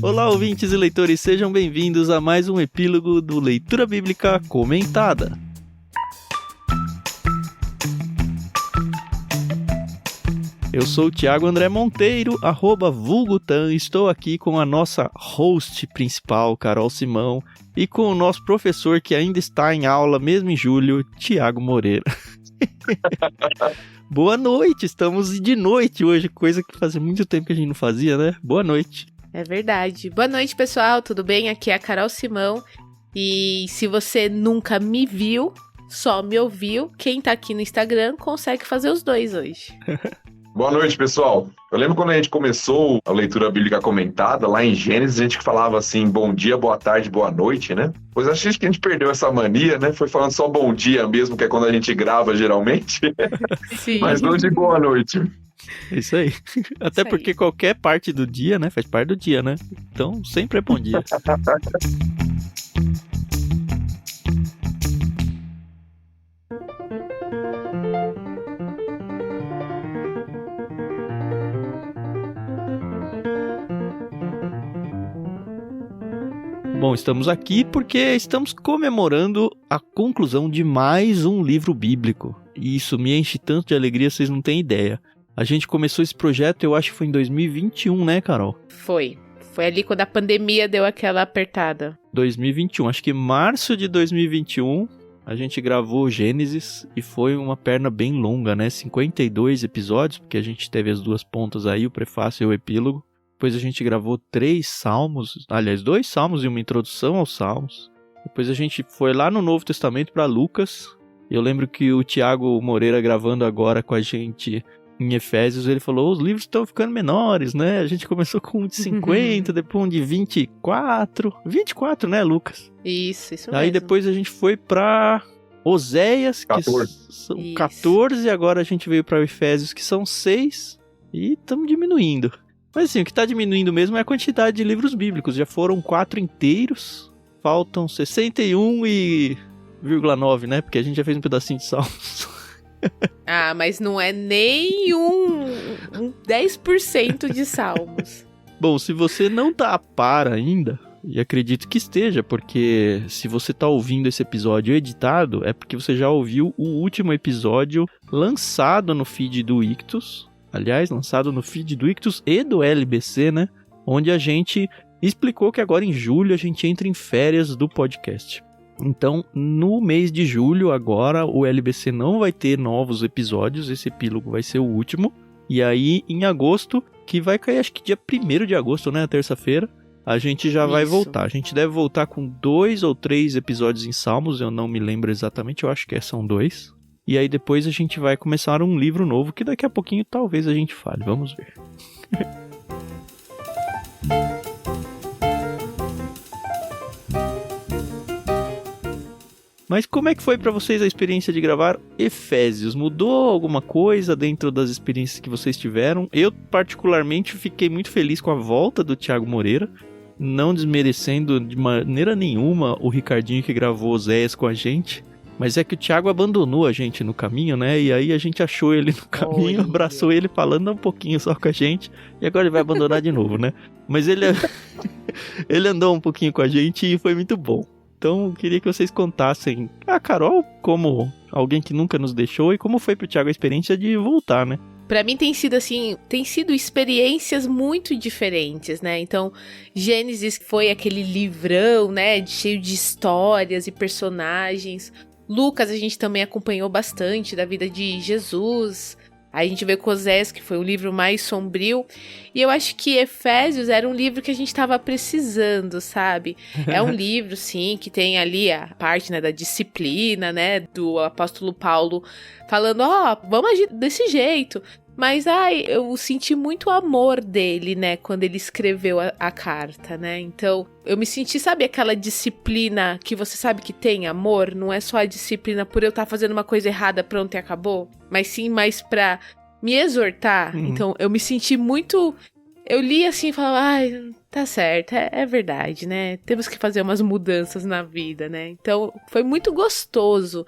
Olá, ouvintes e leitores, sejam bem-vindos a mais um epílogo do Leitura Bíblica Comentada. Eu sou o Thiago André Monteiro, @vulgutan, estou aqui com a nossa host principal, Carol Simão, e com o nosso professor que ainda está em aula, mesmo em julho, Thiago Moreira. Boa noite, estamos de noite hoje, coisa que fazia muito tempo que a gente não fazia, né? Boa noite. É verdade. Boa noite, pessoal, tudo bem? Aqui é a Carol Simão, e se você nunca me viu, só me ouviu, quem tá aqui no Instagram consegue fazer os dois hoje. Boa noite, pessoal. Eu lembro quando a gente começou a leitura bíblica comentada, lá em Gênesis, a gente falava assim, bom dia, boa tarde, boa noite, né? Pois acho que a gente perdeu essa mania, né? Foi falando só bom dia mesmo, que é quando a gente grava, geralmente. Sim. Mas não de boa noite. Isso aí. Até Isso porque aí. qualquer parte do dia, né? Faz parte do dia, né? Então, sempre é bom dia. Bom, estamos aqui porque estamos comemorando a conclusão de mais um livro bíblico. E isso me enche tanto de alegria, vocês não têm ideia. A gente começou esse projeto, eu acho que foi em 2021, né, Carol? Foi ali quando a pandemia deu aquela apertada. 2021, acho que março de 2021, a gente gravou Gênesis e foi uma perna bem longa, né? 52 episódios, porque a gente teve as duas pontas aí, o prefácio e o epílogo. Depois a gente gravou 3 salmos, aliás, 2 salmos e uma introdução aos salmos. Depois a gente foi lá no Novo Testamento para Lucas. Eu lembro que o Thiago Moreira, gravando agora com a gente em Efésios, ele falou, os livros estão ficando menores, né? A gente começou com um de 50, depois um de 24. 24, né, Lucas? Isso mesmo. Aí depois a gente foi para Oséias, 14. que são 14, e agora a gente veio para Efésios, que são 6, e estamos diminuindo. Mas assim, o que está diminuindo mesmo é a quantidade de livros bíblicos. Já foram 4 inteiros, faltam 61,9, né? Porque a gente já fez um pedacinho de salmos. Ah, mas não é nem um 10% de salmos. Bom, se você não tá a par ainda, e acredito que esteja, porque se você tá ouvindo esse episódio editado, é porque você já ouviu o último episódio lançado no feed do Ictus. Aliás, lançado no feed do Ictus e do LBC, né? Onde a gente explicou que agora em julho a gente entra em férias do podcast. Então, no mês de julho, agora, o LBC não vai ter novos episódios, esse epílogo vai ser o último. E aí, em agosto, que vai cair, acho que dia 1º de agosto, né? Terça-feira, a gente já vai voltar. A gente deve voltar com 2 ou 3 episódios em Salmos, eu não me lembro exatamente, eu acho que são 2. E aí depois a gente vai começar um livro novo que daqui a pouquinho talvez a gente fale. Vamos ver. Mas como é que foi pra vocês a experiência de gravar Efésios? Mudou alguma coisa dentro das experiências que vocês tiveram? Eu particularmente fiquei muito feliz com a volta do Thiago Moreira. Não desmerecendo de maneira nenhuma o Ricardinho que gravou Oséias com a gente. Mas é que o Thiago abandonou a gente no caminho, né? E aí a gente achou ele no caminho, abraçou ele falando um pouquinho só com a gente. E agora ele vai abandonar de novo, né? Mas ele andou um pouquinho com a gente e foi muito bom. Então eu queria que vocês contassem a Carol como alguém que nunca nos deixou e como foi pro Thiago a experiência de voltar, né? Pra mim tem sido experiências muito diferentes, né? Então, Gênesis foi aquele livrão, né? Cheio de histórias e personagens. Lucas a gente também acompanhou bastante da vida de Jesus. Aí a gente veio com Oséias, que foi um livro mais sombrio. E eu acho que Efésios era um livro que a gente tava precisando, sabe? É um livro, sim, que tem ali a parte, né, da disciplina, né? Do apóstolo Paulo falando, vamos agir desse jeito. Mas, eu senti muito amor dele, né, quando ele escreveu a carta, né, então eu me senti, sabe, aquela disciplina que você sabe que tem amor, não é só a disciplina por eu estar fazendo uma coisa errada, pronto e acabou, mas sim mais pra me exortar, Então eu me senti muito, eu li assim e falava, tá certo, é verdade, né, temos que fazer umas mudanças na vida, né, então foi muito gostoso.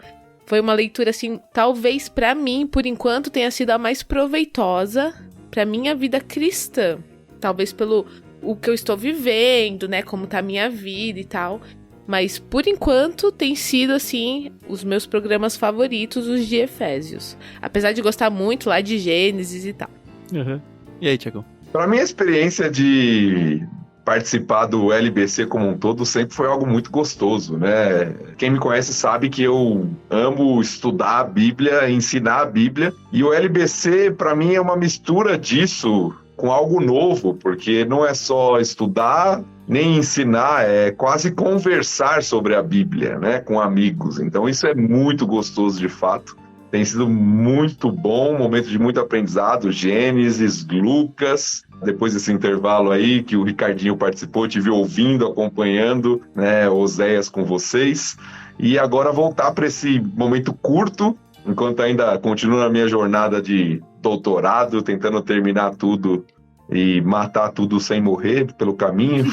Foi uma leitura, assim, talvez pra mim, por enquanto, tenha sido a mais proveitosa pra minha vida cristã. Talvez pelo o que eu estou vivendo, né? Como tá a minha vida e tal. Mas, por enquanto, tem sido, assim, os meus programas favoritos, os de Efésios. Apesar de gostar muito lá de Gênesis e tal. Uhum. E aí, Tiagão? Para mim, a experiência de participar do LBC como um todo sempre foi algo muito gostoso, né? Quem me conhece sabe que eu amo estudar a Bíblia, ensinar a Bíblia. E o LBC, para mim, é uma mistura disso com algo novo, porque não é só estudar nem ensinar, é quase conversar sobre a Bíblia, né, com amigos. Então isso é muito gostoso de fato. Tem sido muito bom, um momento de muito aprendizado. Gênesis, Lucas, depois desse intervalo aí que o Ricardinho participou, tive ouvindo, acompanhando, né, Oséias com vocês. E agora voltar para esse momento curto, enquanto ainda continuo na minha jornada de doutorado, tentando terminar tudo e matar tudo sem morrer pelo caminho.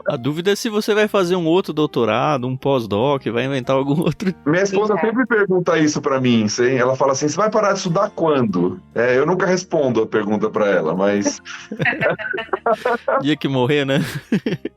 A dúvida é se você vai fazer um outro doutorado, um pós-doc, vai inventar algum outro... Minha esposa sempre pergunta isso pra mim, ela fala assim, você vai parar de estudar quando? Eu nunca respondo a pergunta pra ela, mas... Dia que morrer, né?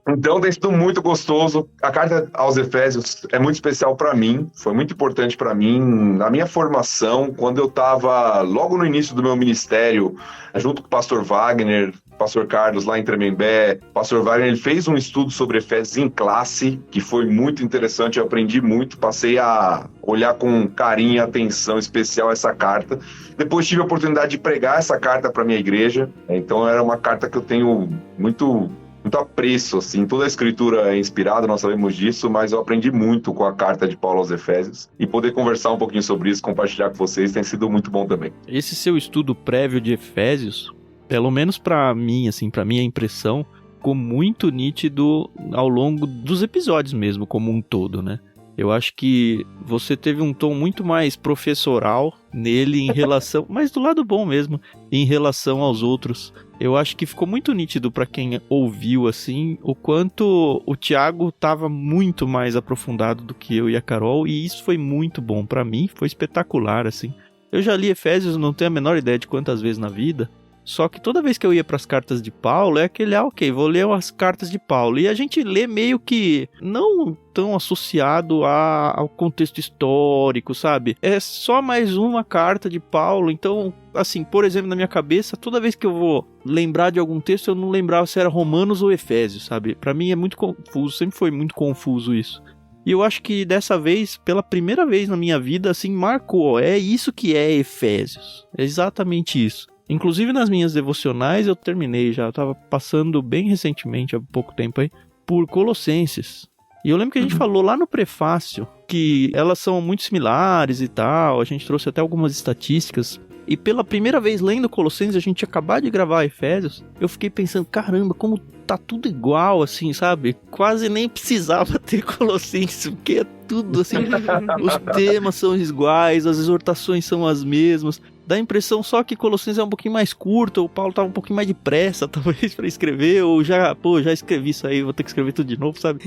Então tem sido muito gostoso. A carta aos Efésios é muito especial pra mim, foi muito importante pra mim. Na minha formação, quando eu tava logo no início do meu ministério, junto com o pastor Wagner, pastor Carlos lá em Tremembé, pastor Wagner, ele fez um estudo sobre Efésios em classe, que foi muito interessante, eu aprendi muito, passei a olhar com carinho e atenção especial essa carta. Depois tive a oportunidade de pregar essa carta para minha igreja, então era uma carta que eu tenho muito apreço, assim, toda a escritura é inspirada, nós sabemos disso, mas eu aprendi muito com a carta de Paulo aos Efésios, e poder conversar um pouquinho sobre isso, compartilhar com vocês, tem sido muito bom também. Esse seu estudo prévio de Efésios, pelo menos pra mim, assim, pra minha impressão, ficou muito nítido ao longo dos episódios mesmo, como um todo, né? Eu acho que você teve um tom muito mais professoral nele em relação, mas do lado bom mesmo, em relação aos outros. Eu acho que ficou muito nítido pra quem ouviu, assim, o quanto o Thiago tava muito mais aprofundado do que eu e a Carol, e isso foi muito bom pra mim, foi espetacular, assim. Eu já li Efésios, não tenho a menor ideia de quantas vezes na vida, só que toda vez que eu ia para as cartas de Paulo, é aquele, ok, vou ler as cartas de Paulo. E a gente lê meio que não tão associado ao contexto histórico, sabe? É só mais uma carta de Paulo. Então, assim, por exemplo, na minha cabeça, toda vez que eu vou lembrar de algum texto, eu não lembrava se era Romanos ou Efésios, sabe? Para mim é muito confuso, sempre foi muito confuso isso. E eu acho que dessa vez, pela primeira vez na minha vida, assim, marcou. É isso que é Efésios. É exatamente isso. Inclusive nas minhas devocionais eu terminei já, eu tava passando bem recentemente, há pouco tempo aí, por Colossenses. E eu lembro que a gente falou lá no prefácio que elas são muito similares e tal, a gente trouxe até algumas estatísticas. E pela primeira vez lendo Colossenses, a gente tinha acabado de gravar Efésios, eu fiquei pensando, caramba, como tá tudo igual, assim, sabe? Quase nem precisava ter Colossenses, porque é tudo assim, os temas são iguais, as exortações são as mesmas. Dá a impressão só que Colossenses é um pouquinho mais curto, o Paulo tava um pouquinho mais depressa, talvez, pra escrever, ou já escrevi isso aí, vou ter que escrever tudo de novo, sabe?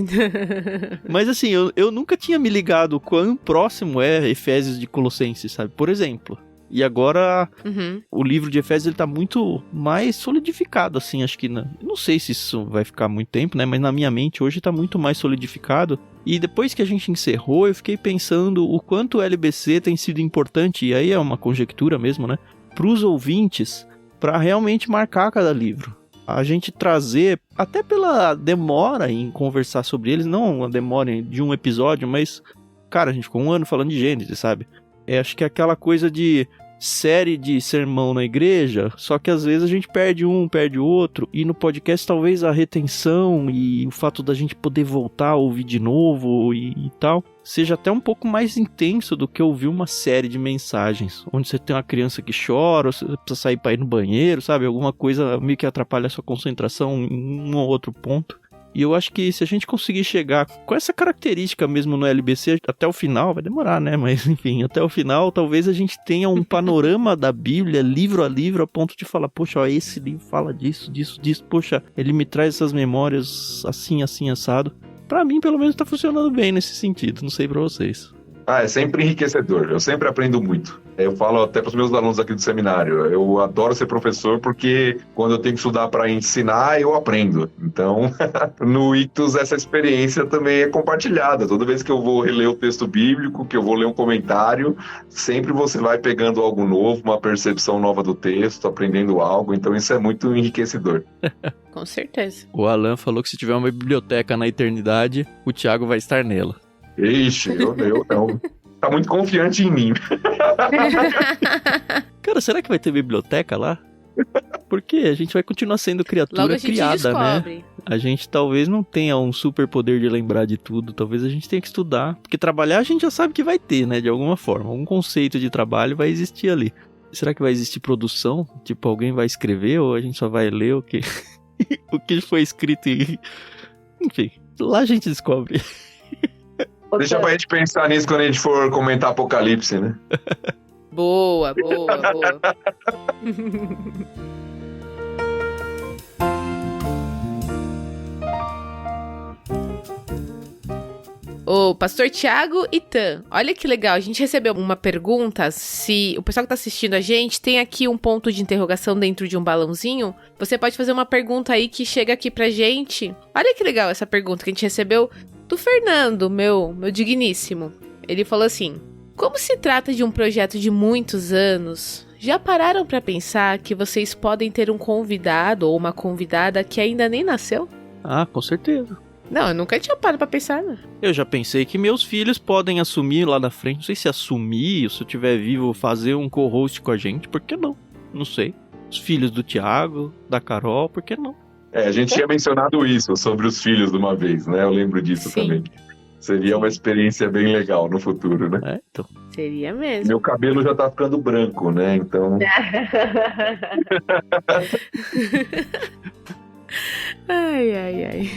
Mas assim, eu nunca tinha me ligado quão próximo é Efésios de Colossenses, sabe? Por exemplo. E agora, o livro de Efésios ele tá muito mais solidificado, assim, acho que... Não sei se isso vai ficar muito tempo, né? Mas na minha mente hoje tá muito mais solidificado. E depois que a gente encerrou, eu fiquei pensando o quanto o LBC tem sido importante, e aí é uma conjectura mesmo, né? Pros ouvintes, pra realmente marcar cada livro. A gente trazer, até pela demora em conversar sobre eles, não uma demora de um episódio, mas... Cara, a gente ficou 1 ano falando de Gênesis, sabe? Acho que é aquela coisa de série de sermão na igreja, só que às vezes a gente perde um, perde o outro, e no podcast talvez a retenção e o fato da gente poder voltar a ouvir de novo e tal, seja até um pouco mais intenso do que ouvir uma série de mensagens, onde você tem uma criança que chora, ou você precisa sair para ir no banheiro, sabe? Alguma coisa meio que atrapalha a sua concentração em um ou outro ponto. E eu acho que se a gente conseguir chegar com essa característica mesmo no LBC até o final, vai demorar, né? Mas enfim, até o final, talvez a gente tenha um panorama da Bíblia, livro a livro, a ponto de falar, poxa, ó, esse livro fala disso, poxa, ele me traz essas memórias assim, assim, assado. Pra mim, pelo menos, tá funcionando bem nesse sentido, não sei pra vocês. É sempre enriquecedor, eu sempre aprendo muito. Eu falo até para os meus alunos aqui do seminário, eu adoro ser professor porque quando eu tenho que estudar para ensinar, eu aprendo. Então, no Ictus, essa experiência também é compartilhada. Toda vez que eu vou reler o texto bíblico, que eu vou ler um comentário, sempre você vai pegando algo novo, uma percepção nova do texto, aprendendo algo. Então, isso é muito enriquecedor. Com certeza. O Alan falou que se tiver uma biblioteca na eternidade, o Thiago vai estar nela. Ixi, eu não. Tá muito confiante em mim. Cara, será que vai ter biblioteca lá? Porque a gente vai continuar sendo Logo criatura a gente criada, né? descobre. A gente talvez não tenha um super poder de lembrar de tudo. Talvez a gente tenha que estudar. Porque trabalhar a gente já sabe que vai ter, né? De alguma forma. Algum conceito de trabalho vai existir ali. Será que vai existir produção? Tipo, alguém vai escrever ou a gente só vai ler o que, o que foi escrito e... Enfim, lá a gente descobre. Deixa pra gente pensar nisso quando a gente for comentar Apocalipse, né? Boa. Ô, Pastor Thiago e Tan, olha que legal, a gente recebeu uma pergunta, se o pessoal que tá assistindo a gente tem aqui um ponto de interrogação dentro de um balãozinho, você pode fazer uma pergunta aí que chega aqui pra gente. Olha que legal essa pergunta que a gente recebeu do Fernando, meu digníssimo. Ele falou assim: como se trata de um projeto de muitos anos, já pararam pra pensar que vocês podem ter um convidado ou uma convidada que ainda nem nasceu? Ah, com certeza. Não, eu nunca tinha parado pra pensar, né? Eu já pensei que meus filhos podem assumir lá na frente. Não sei se assumir, ou se eu estiver vivo, fazer um co-host com a gente. Por que não? Não sei. Os filhos do Thiago, da Carol, por que não? A gente tinha mencionado isso sobre os filhos de uma vez, né? Eu lembro disso também. Seria uma experiência bem legal no futuro, né? Então. Seria mesmo. Meu cabelo já tá ficando branco, né? Então... Ai.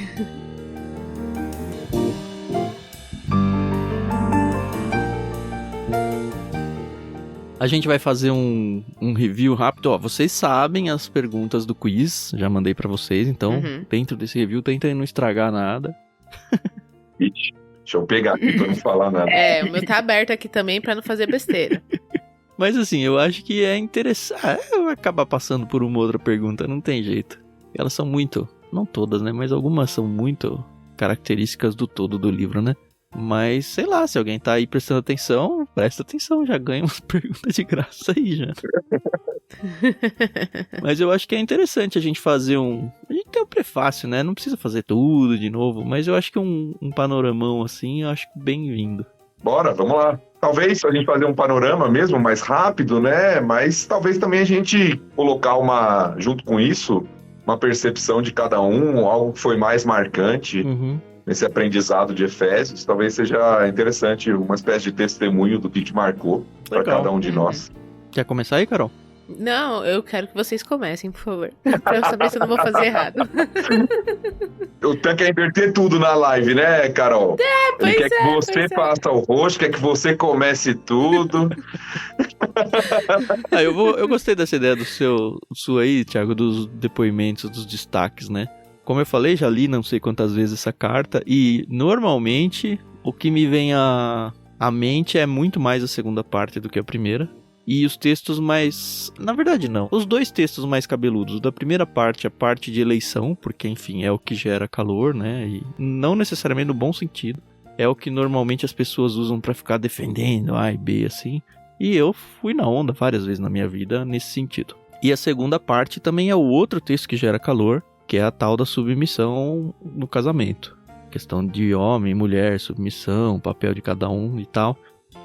A gente vai fazer um review rápido. Ó, vocês sabem as perguntas do quiz, já mandei pra vocês, então dentro desse review tentem não estragar nada. Ixi, deixa eu pegar aqui pra não falar nada. O meu tá aberto aqui também pra não fazer besteira. Mas assim, eu acho que é interessante. Vai acabar passando por uma outra pergunta, não tem jeito. Elas são muito, não todas, né, mas algumas são muito características do todo do livro, né? Mas, sei lá, se alguém tá aí prestando atenção, presta atenção, já ganha umas perguntas de graça aí, já. Mas eu acho que é interessante a gente fazer A gente tem um prefácio, né? Não precisa fazer tudo de novo, mas eu acho que um panoramão assim, eu acho bem-vindo. Bora, vamos lá. Talvez a gente fazer um panorama mesmo, mais rápido, né? Mas talvez também a gente colocar junto com isso, uma percepção de cada um, algo que foi mais marcante. Nesse aprendizado de Efésios, talvez seja interessante uma espécie de testemunho do que marcou para cada um de nós. Quer começar aí, Carol? Não, eu quero que vocês comecem, por favor. Pra eu saber se eu não vou fazer errado. O Tan quer inverter tudo na live, né, Carol? Ele quer que você faça o rosto, quer que você comece tudo. Eu gostei dessa ideia sua aí, Thiago, dos depoimentos, dos destaques, né? Como eu falei, já li não sei quantas vezes essa carta e normalmente o que me vem à mente é muito mais a segunda parte do que a primeira. E os textos mais... Na verdade não, os dois textos mais cabeludos. Da primeira parte, a parte de eleição, porque enfim é o que gera calor, né? E não necessariamente no bom sentido. É o que normalmente as pessoas usam pra ficar defendendo A e B assim. E eu fui na onda várias vezes na minha vida nesse sentido. E a segunda parte também é o outro texto que gera calor, que é a tal da submissão no casamento. Questão de homem, mulher, submissão, papel de cada um e tal.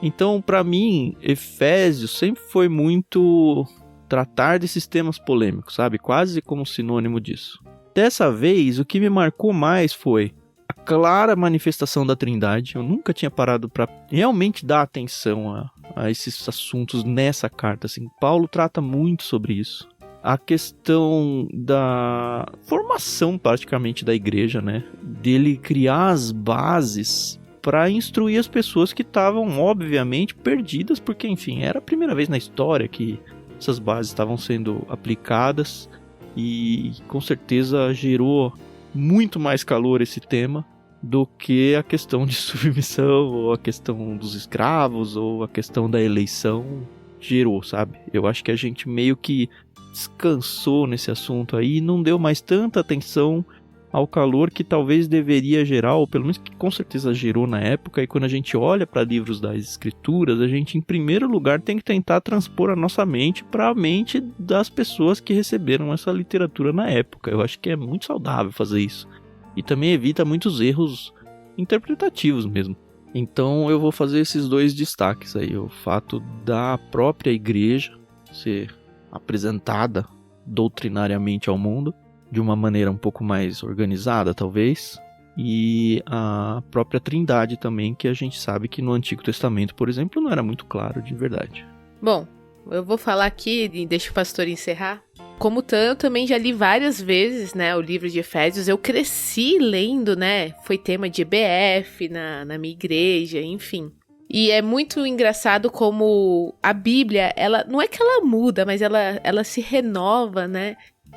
Então, pra mim, Efésios sempre foi muito tratar desses temas polêmicos, sabe? Quase como sinônimo disso. Dessa vez, o que me marcou mais foi a clara manifestação da Trindade. Eu nunca tinha parado pra realmente dar atenção a esses assuntos nessa carta. Assim, Paulo trata muito sobre isso. A questão da formação praticamente da igreja, né? Dele criar as bases para instruir as pessoas que estavam obviamente perdidas, porque enfim, era a primeira vez na história que essas bases estavam sendo aplicadas e com certeza gerou muito mais calor esse tema do que a questão de submissão ou a questão dos escravos ou a questão da eleição. gerou, sabe? Eu acho que a gente meio que descansou nesse assunto aí e não deu mais tanta atenção ao calor que talvez deveria gerar, ou pelo menos que com certeza gerou na época. E quando a gente olha para livros das escrituras, a gente em primeiro lugar tem que tentar transpor a nossa mente para a mente das pessoas que receberam essa literatura na época. Eu acho que é muito saudável fazer isso. E também evita muitos erros interpretativos mesmo. Então eu vou fazer esses dois destaques aí. O fato da própria igreja ser apresentada doutrinariamente ao mundo de uma maneira um pouco mais organizada, talvez. E a própria Trindade também, que a gente sabe que no Antigo Testamento, por exemplo, não era muito claro de verdade. Bom, eu vou falar aqui e deixa o pastor encerrar. Como eu também já li várias vezes, né, o livro de Efésios. Eu cresci lendo, né, foi tema de EBF na minha igreja, enfim. E é muito engraçado como a Bíblia, ela não é que ela muda, mas ela se renova, né,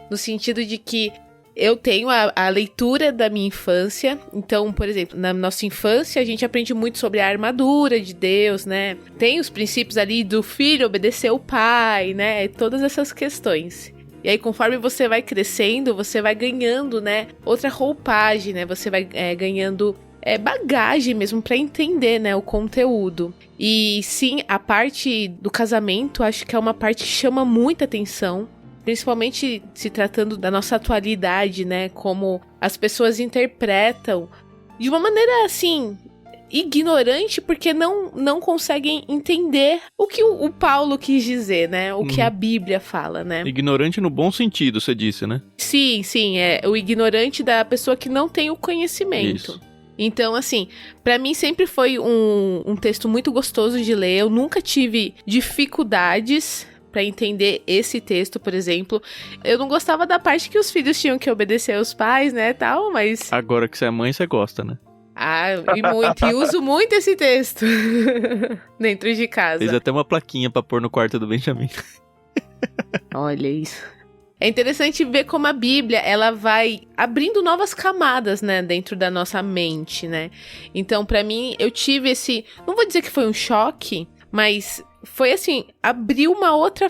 no sentido de que eu tenho a leitura da minha infância. Então, por exemplo, na nossa infância a gente aprende muito sobre a armadura de Deus, né? Tem os princípios ali do filho obedecer ao pai, né? Todas essas questões. E aí, conforme você vai crescendo, você vai ganhando, né, outra roupagem, né? Você vai ganhando bagagem mesmo para entender, né, o conteúdo. E sim, a parte do casamento, acho que é uma parte que chama muita atenção. Principalmente se tratando da nossa atualidade, né? Como as pessoas interpretam de uma maneira, assim, ignorante, porque não conseguem entender o que o Paulo quis dizer, né? O que a Bíblia fala, né? Ignorante no bom sentido, você disse, né? Sim, é o ignorante da pessoa que não tem o conhecimento. Isso. Então, assim, pra mim sempre foi um texto muito gostoso de ler. Eu nunca tive dificuldades pra entender esse texto, por exemplo. Eu não gostava da parte que os filhos tinham que obedecer aos pais, né, tal, mas... Agora que você é mãe, você gosta, né? Ah, e uso muito esse texto dentro de casa. Fez até uma plaquinha pra pôr no quarto do Benjamin. Olha isso. É interessante ver como a Bíblia, ela vai abrindo novas camadas, né, dentro da nossa mente, né? Então, pra mim, eu tive esse... Não vou dizer que foi um choque, mas... Foi assim, abriu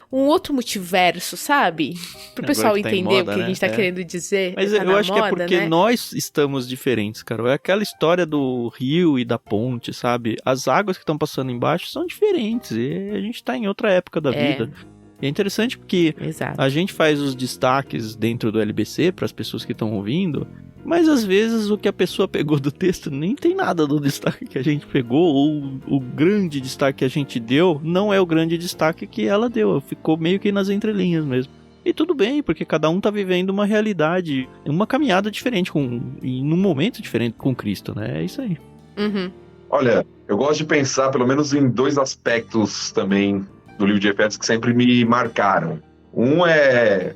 um outro multiverso, sabe? Pro pessoal entender moda, o que a gente tá querendo dizer. Mas eu acho que é porque nós estamos diferentes, cara. É aquela história do rio e da ponte, sabe? As águas que estão passando embaixo são diferentes. E a gente tá em outra época da vida. E é interessante porque a gente faz os destaques dentro do LBC para as pessoas que estão ouvindo, mas às vezes o que a pessoa pegou do texto nem tem nada do destaque que a gente pegou, ou o grande destaque que a gente deu não é o grande destaque que ela deu, ficou meio que nas entrelinhas mesmo. E tudo bem, porque cada um tá vivendo uma realidade, uma caminhada diferente, e num momento diferente com Cristo, né? É isso aí. Uhum. Olha, eu gosto de pensar pelo menos em dois aspectos também do livro de Efésios que sempre me marcaram. Um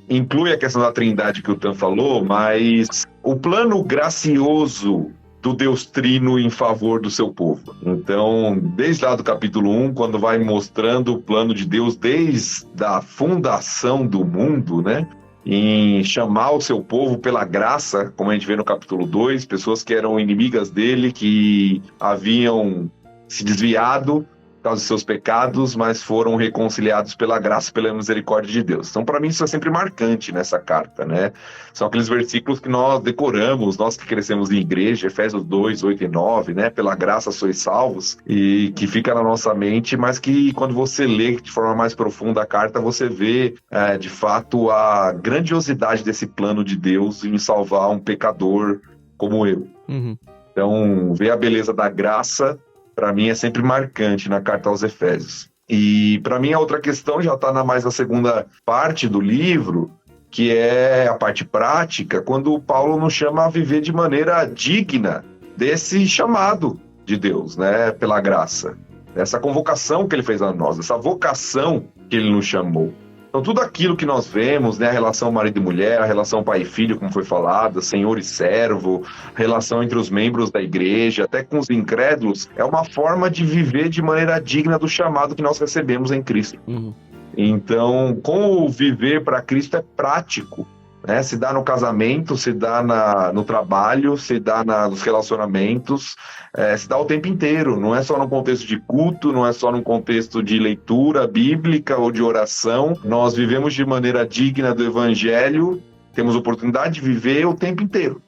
inclui a questão da Trindade que o Tan falou, mas o plano gracioso do Deus Trino em favor do seu povo. Então, desde lá do capítulo 1, quando vai mostrando o plano de Deus desde a fundação do mundo, né? Em chamar o seu povo pela graça, como a gente vê no capítulo 2, pessoas que eram inimigas dele, que haviam se desviado por causa dos seus pecados, mas foram reconciliados pela graça, pela misericórdia de Deus. Então, para mim, isso é sempre marcante nessa carta, né? São aqueles versículos que nós decoramos, nós que crescemos em igreja, Efésios 2, 8 e 9, né? Pela graça sois salvos, e que fica na nossa mente, mas que quando você lê de forma mais profunda a carta, você vê, de fato, a grandiosidade desse plano de Deus em salvar um pecador como eu. Uhum. Então, ver a beleza da graça, para mim, é sempre marcante na carta aos Efésios. E, para mim, a outra questão já está mais na segunda parte do livro, que é a parte prática, quando o Paulo nos chama a viver de maneira digna desse chamado de Deus, né, pela graça. Essa convocação que ele fez a nós, essa vocação que ele nos chamou. Então, tudo aquilo que nós vemos, né, a relação marido e mulher, a relação pai e filho, como foi falado, senhor e servo, a relação entre os membros da igreja, até com os incrédulos, é uma forma de viver de maneira digna do chamado que nós recebemos em Cristo. Uhum. Então, como viver para Cristo é prático, né? Se dá no casamento, se dá no trabalho, se dá nos relacionamentos, se dá o tempo inteiro. Não é só no contexto de culto, não é só no contexto de leitura bíblica ou de oração. Nós vivemos de maneira digna do Evangelho, temos oportunidade de viver o tempo inteiro,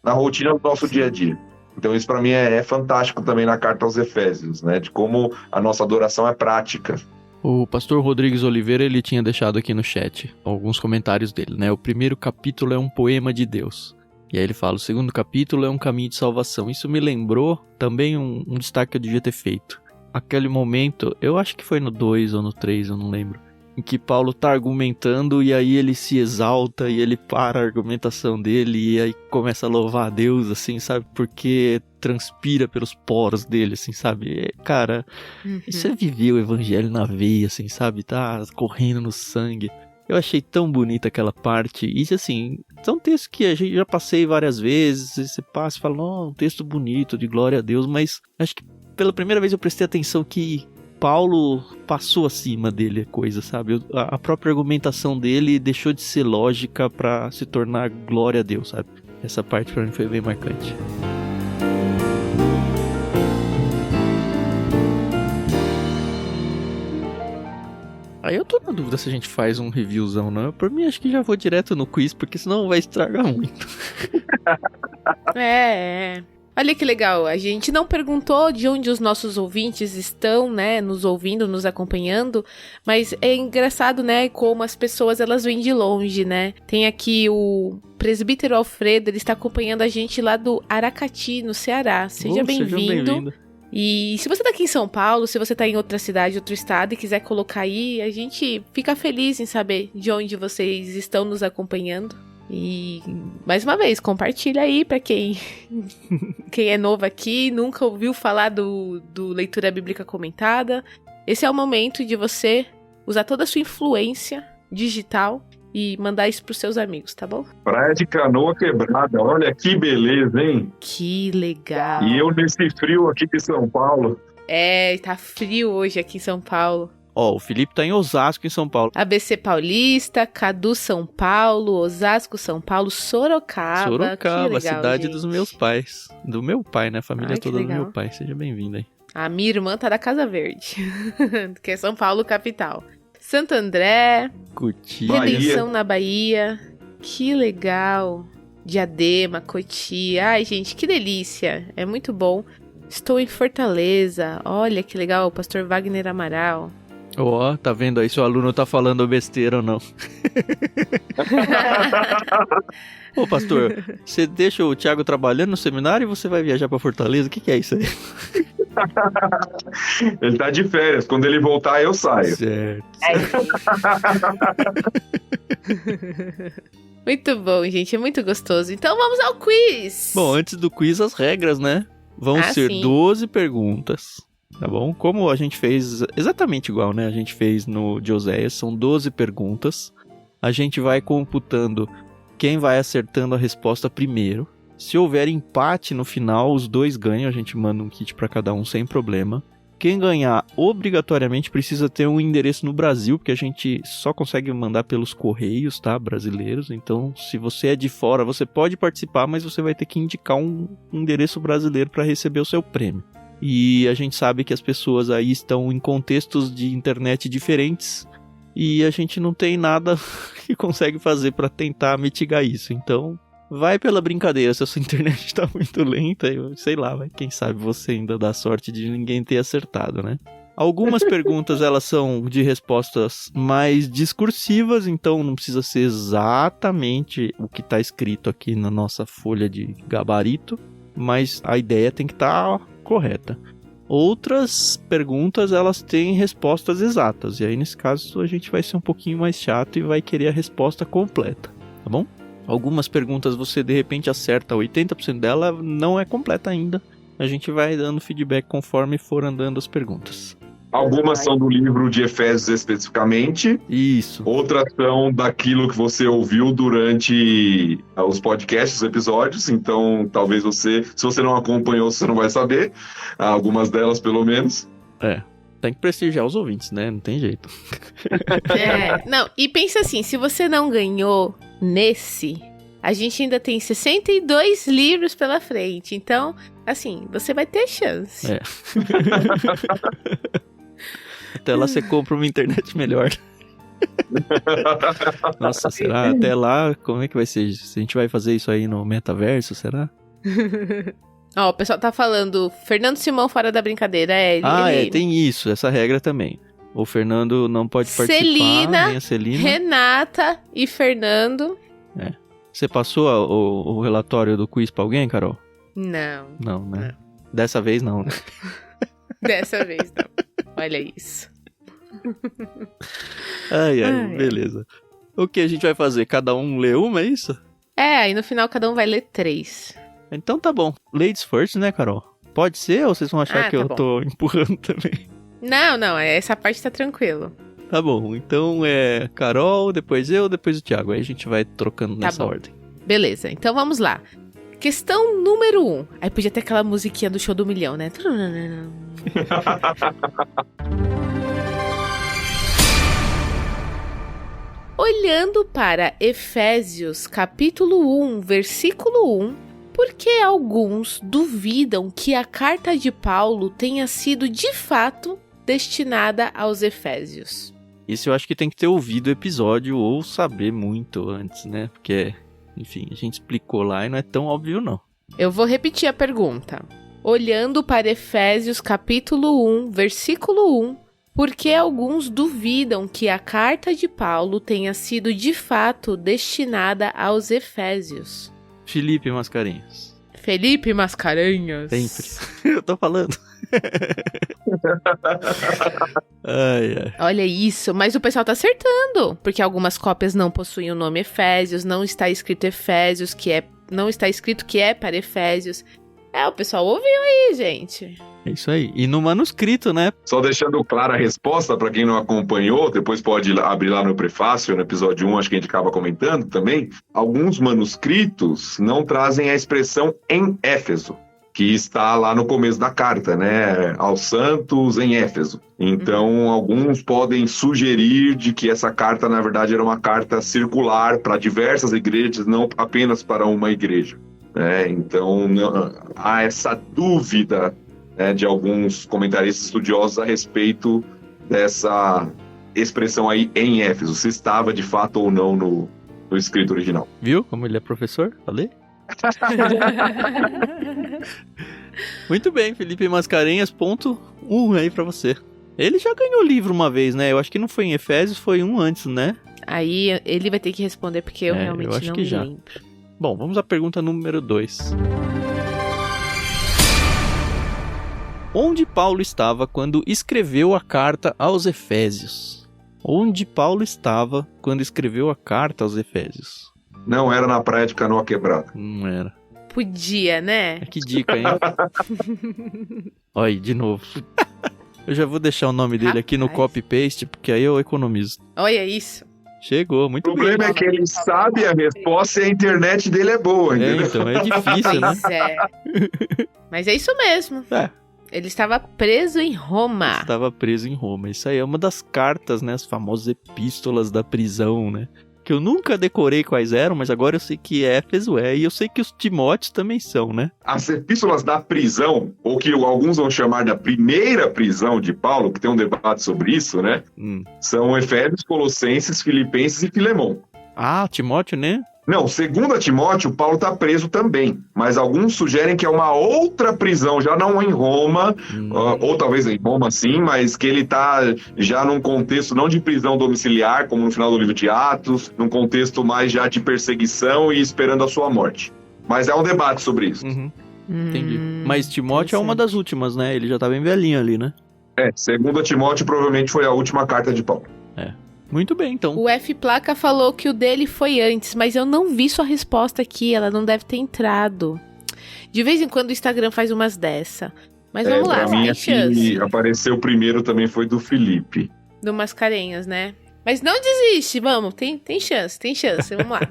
na rotina do nosso dia a dia. Então isso para mim é fantástico também na carta aos Efésios, né? De como a nossa adoração é prática. O pastor Rodrigues Oliveira, ele tinha deixado aqui no chat alguns comentários dele, né? O primeiro capítulo é um poema de Deus. E aí ele fala, o segundo capítulo é um caminho de salvação. Isso me lembrou também um destaque que eu devia ter feito. Aquele momento, eu acho que foi no 2 ou no 3, eu não lembro, em que Paulo tá argumentando e aí ele se exalta e ele para a argumentação dele e aí começa a louvar a Deus, assim, sabe? Porque transpira pelos poros dele, assim, sabe? Cara, isso é viver o evangelho na veia, assim, sabe? Tá correndo no sangue. Eu achei tão bonita aquela parte. E, assim, são textos que a gente já passei várias vezes. Você passa e fala, não, um texto bonito, de glória a Deus. Mas acho que pela primeira vez eu prestei atenção que Paulo passou acima dele a coisa, sabe? A própria argumentação dele deixou de ser lógica pra se tornar glória a Deus, sabe? Essa parte pra mim foi bem marcante. Aí eu tô na dúvida se a gente faz um reviewzão, não. Por mim, acho que já vou direto no quiz, porque senão vai estragar muito. Olha que legal, a gente não perguntou de onde os nossos ouvintes estão, né, nos ouvindo, nos acompanhando, mas é engraçado, né, como as pessoas, elas vêm de longe, né. Tem aqui o presbítero Alfredo, ele está acompanhando a gente lá do Aracati, no Ceará. Seja bem-vindo. E se você tá aqui em São Paulo, se você tá em outra cidade, outro estado e quiser colocar aí, a gente fica feliz em saber de onde vocês estão nos acompanhando. E, mais uma vez, compartilha aí pra quem é novo aqui, nunca ouviu falar do Leitura Bíblica Comentada. Esse é o momento de você usar toda a sua influência digital e mandar isso pros seus amigos, tá bom? Praia de Canoa Quebrada, olha que beleza, hein? Que legal. E eu nesse frio aqui de São Paulo. Tá frio hoje aqui em São Paulo. Ó, o Felipe tá em Osasco, em São Paulo. ABC Paulista, Cadu, São Paulo, Osasco, São Paulo, Sorocaba. Sorocaba, legal, a cidade gente. dos meus pais. Do meu pai, né? A família toda do legal. meu pai. Seja bem-vindo aí. A minha irmã tá da Casa Verde, que é São Paulo, capital. Santo André, Cotia. Redenção na Bahia. Que legal. Diadema, Cotia. Ai, gente, que delícia. É muito bom. Estou em Fortaleza. Olha que legal, o pastor Wagner Amaral. Ó, tá vendo aí se o aluno tá falando besteira ou não. Ô, pastor, você deixa o Thiago trabalhando no seminário e você vai viajar pra Fortaleza? O que é isso aí? Ele tá de férias. Quando ele voltar, eu saio. Certo. Muito bom, gente. É muito gostoso. Então vamos ao quiz. Bom, antes do quiz, as regras, né? Vão ser sim. 12 perguntas, tá bom? Como a gente fez exatamente igual, né? A gente fez no de Oséias, são 12 perguntas. A gente vai computando quem vai acertando a resposta primeiro. Se houver empate no final, os dois ganham. A gente manda um kit pra cada um sem problema. Quem ganhar obrigatoriamente precisa ter um endereço no Brasil, porque a gente só consegue mandar pelos correios, tá? Brasileiros. Então, se você é de fora, você pode participar, mas você vai ter que indicar um endereço brasileiro para receber o seu prêmio. E a gente sabe que as pessoas aí estão em contextos de internet diferentes e a gente não tem nada que consegue fazer para tentar mitigar isso. Então, vai pela brincadeira. Se a sua internet tá muito lenta, eu sei lá, quem sabe você ainda dá sorte de ninguém ter acertado, né? Algumas perguntas, elas são de respostas mais discursivas, então não precisa ser exatamente o que tá escrito aqui na nossa folha de gabarito, mas a ideia tem que estar correta. Outras perguntas, elas têm respostas exatas, e aí nesse caso a gente vai ser um pouquinho mais chato e vai querer a resposta completa, tá bom? Algumas perguntas você de repente acerta 80% dela, não é completa ainda. A gente vai dando feedback conforme for andando as perguntas. Algumas são do livro de Efésios especificamente. Isso. Outras são daquilo que você ouviu durante os podcasts, os episódios. Então, talvez você, se você não acompanhou, você não vai saber. Algumas delas, pelo menos. Tem que prestigiar os ouvintes, né? Não tem jeito. Não, e pensa assim, se você não ganhou, nesse, a gente ainda tem 62 livros pela frente. Então, assim, você vai ter chance. É. Até lá você compra uma internet melhor. Nossa, será? Até lá, como é que vai ser? Se a gente vai fazer isso aí no metaverso, será? Ó, o pessoal tá falando, Fernando Simão fora da brincadeira. Tem isso, essa regra também. O Fernando não pode participar, nem a Celina. Renata e Fernando. É. Você passou o relatório do quiz pra alguém, Carol? Não. Não, né? Dessa vez não, né? Dessa vez não. Olha isso. Ai, beleza. O que a gente vai fazer? Cada um lê uma, é isso? Aí no final cada um vai ler 3. Então tá bom. Ladies first, né, Carol? Pode ser ou vocês vão achar que eu tô empurrando também? Não, essa parte tá tranquilo. Tá bom, então é Carol, depois eu, depois o Thiago. Aí a gente vai trocando nessa ordem. Beleza, então vamos lá. Questão número 1. Aí podia ter aquela musiquinha do Show do Milhão, né? Olhando para Efésios capítulo 1, versículo 1, por que alguns duvidam que a carta de Paulo tenha sido de fato destinada aos Efésios? Isso eu acho que tem que ter ouvido o episódio ou saber muito antes, né? Porque, enfim, a gente explicou lá e não é tão óbvio, não. Eu vou repetir a pergunta. Olhando para Efésios capítulo 1, versículo 1, por que alguns duvidam que a carta de Paulo tenha sido de fato destinada aos Efésios? Felipe Mascarenhas. Felipe Mascarenhas. Sempre. Eu tô falando. Ai. Olha isso, mas o pessoal tá acertando, porque algumas cópias não possuem o nome Efésios, não está escrito Efésios, não está escrito que é para Efésios. O pessoal ouviu aí, gente. É isso aí. E no manuscrito, né? Só deixando clara a resposta para quem não acompanhou, depois pode abrir lá no prefácio, no episódio 1, acho que a gente acaba comentando também. Alguns manuscritos não trazem a expressão em Éfeso, que está lá no começo da carta, né? Aos santos em Éfeso. Então, alguns podem sugerir de que essa carta, na verdade, era uma carta circular para diversas igrejas, não apenas para uma igreja. Então, há essa dúvida, né, de alguns comentaristas estudiosos a respeito dessa expressão aí em Éfeso, se estava de fato ou não no escrito original. Viu como ele é professor? Falei? Muito bem, Felipe Mascarenhas, ponto 1 aí pra você. Ele já ganhou o livro uma vez, né? Eu acho que não foi em Efésios, foi um antes, né? Aí ele vai ter que responder, porque eu realmente eu acho não que me já. lembro. Bom, vamos à pergunta número 2. Onde Paulo estava quando escreveu a carta aos Efésios? Onde Paulo estava quando escreveu a carta aos Efésios? Não era na praia de Canoa Quebrada. Não era. Podia, né? Que dica, hein? Olha aí, de novo. Eu já vou deixar o nome dele aqui no copy-paste, porque aí eu economizo. Olha isso. Chegou, muito bem. O problema é que ele sabe a resposta e a internet dele é boa, entendeu? Então é difícil, né? Mas é isso mesmo. Ele estava preso em Roma. Estava preso em Roma. Isso aí é uma das cartas, né? As famosas epístolas da prisão, né? Que eu nunca decorei quais eram, mas agora eu sei que Éfeso é, e eu sei que os Timóteos também são, né? As epístolas da prisão, ou que alguns vão chamar da primeira prisão de Paulo, que tem um debate sobre isso, né? São Efésios, Colossenses, Filipenses e Filemon. Timóteo, né? Não, segundo a Timóteo, Paulo está preso também, mas alguns sugerem que é uma outra prisão, já não em Roma, ou talvez em Roma sim, mas que ele está já num contexto não de prisão domiciliar, como no final do livro de Atos, num contexto mais já de perseguição e esperando a sua morte. Mas há um debate sobre isso. Entendi. Mas Timóteo é uma das últimas, né? Ele já tá bem velhinho ali, né? Segundo a Timóteo, provavelmente foi a última carta de Paulo. Muito bem, então. O F Placa falou que o dele foi antes, mas eu não vi sua resposta aqui, ela não deve ter entrado. De vez em quando o Instagram faz umas dessa. Mas vamos lá, pra mim tem chance. Apareceu primeiro também foi do Felipe. Do Mascarenhas, né? Mas não desiste, vamos, tem chance, vamos lá.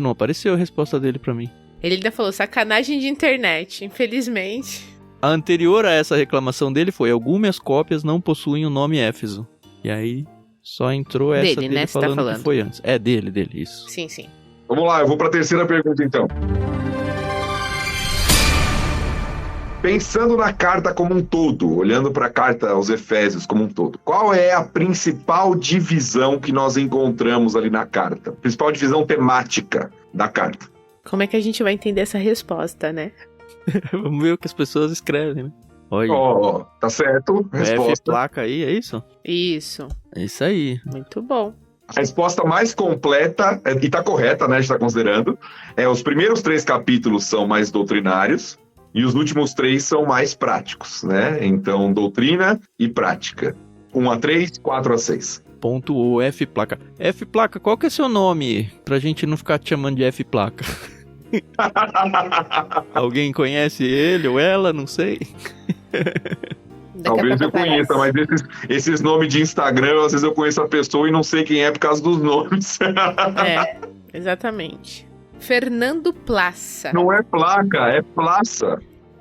Não apareceu a resposta dele pra mim. Ele ainda falou, sacanagem de internet, infelizmente. A anterior a essa reclamação dele foi, algumas cópias não possuem o nome Éfeso. E aí Só entrou essa Dele, dele né, você tá falando que falando. foi antes. É dele, isso. Sim, sim. Vamos lá, eu vou para a terceira pergunta então. Pensando na carta como um todo, olhando para a carta aos Efésios como um todo, qual é a principal divisão que nós encontramos ali na carta? Principal divisão temática da carta? Como é que a gente vai entender essa resposta, né? Vamos ver o que as pessoas escrevem, né? Olha, Ó, tá certo. F Resposta. placa aí, é isso? Isso. É isso aí. Muito bom. A resposta mais completa, e tá correta, né? A gente tá considerando. Os primeiros 3 capítulos são mais doutrinários e os últimos 3 são mais práticos, né? Então, doutrina e prática. 1 a 3, 4 a 6. Pontuou F placa. F placa, qual que é seu nome? Pra gente não ficar te chamando de F placa. Alguém conhece ele ou ela? Não sei. Talvez eu conheça, mas esses nomes de Instagram, às vezes eu conheço a pessoa e não sei quem é por causa dos nomes. É, exatamente. Fernando Plaça. Não é placa, é plaça.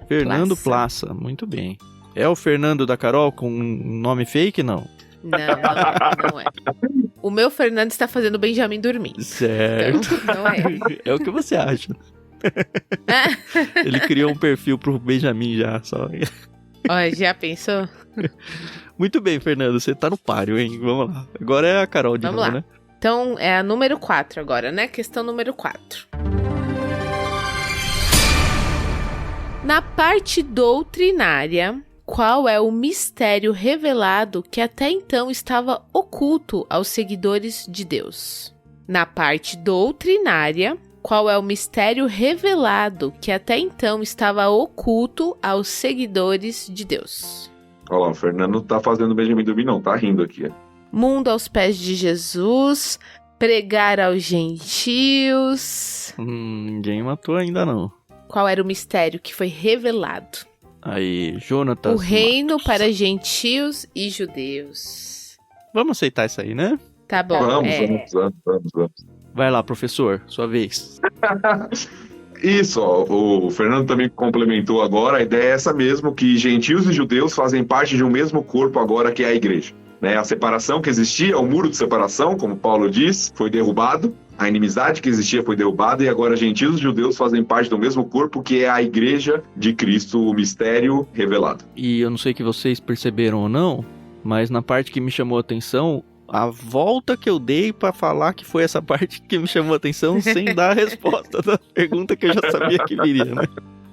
Fernando Plaça, muito bem. É o Fernando da Carol com um nome fake, não? Não é. O meu Fernando está fazendo o Benjamin dormir. Certo. Então, não é. É o que você acha. Ele criou um perfil pro Benjamin já, só. Ó, já pensou? Muito bem, Fernando, você tá no páreo, hein? Vamos lá. Agora é a Carol de Vamos novo, lá. né? Então, é a número 4 agora, né? Questão número 4. Na parte doutrinária, qual é o mistério revelado que até então estava oculto aos seguidores de Deus? Na parte doutrinária, qual é o mistério revelado que até então estava oculto aos seguidores de Deus? Olha lá, o Fernando não tá fazendo Benjamin dormir, não, tá rindo aqui. Mundo aos pés de Jesus, pregar aos gentios. Ninguém matou ainda, não. Qual era o mistério que foi revelado? Aí, Jonatas. O reino Matos. para gentios e judeus. Vamos aceitar isso aí, né? Tá bom. Vamos. Vai lá, professor, sua vez. Isso, ó, o Fernando também complementou agora, a ideia é essa mesmo, que gentios e judeus fazem parte de um mesmo corpo agora, que é a igreja. Né? A separação que existia, o muro de separação, como Paulo diz, foi derrubado, a inimizade que existia foi derrubada, e agora gentios e judeus fazem parte do mesmo corpo, que é a igreja de Cristo, o mistério revelado. E eu não sei que vocês perceberam ou não, mas na parte que me chamou a atenção, a volta que eu dei pra falar que foi essa parte que me chamou a atenção sem dar a resposta da pergunta que eu já sabia que viria, né?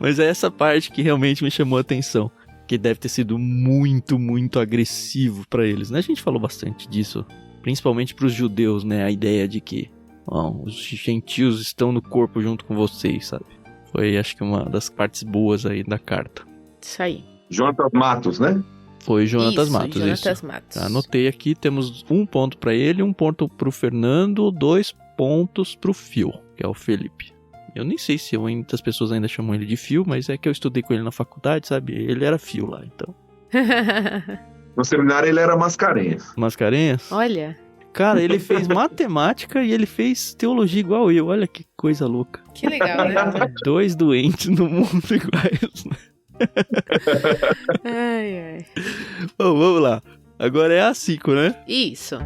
Mas é essa parte que realmente me chamou a atenção, que deve ter sido muito, muito agressivo pra eles, né? A gente falou bastante disso, principalmente pros judeus, né? A ideia de que os gentios estão no corpo junto com vocês, sabe? Foi, acho que, uma das partes boas aí da carta. Isso aí. Jonatas Matos, né? Foi Jonatas Isso, Matos, Jonatas isso. Matos. Anotei aqui, temos 1 ponto pra ele, 1 ponto pro Fernando, 2 pontos pro Fio, que é o Felipe. Eu nem sei se muitas pessoas ainda chamam ele de Fio, mas é que eu estudei com ele na faculdade, sabe? Ele era Fio lá, então. No seminário ele era Mascarenhas. Mascarenhas? Olha, Cara, ele fez matemática e ele fez teologia igual eu, olha que coisa louca. que legal, né? 2 doentes no mundo iguais, né? Ai. Bom, vamos lá. Agora é a 5, né? Isso.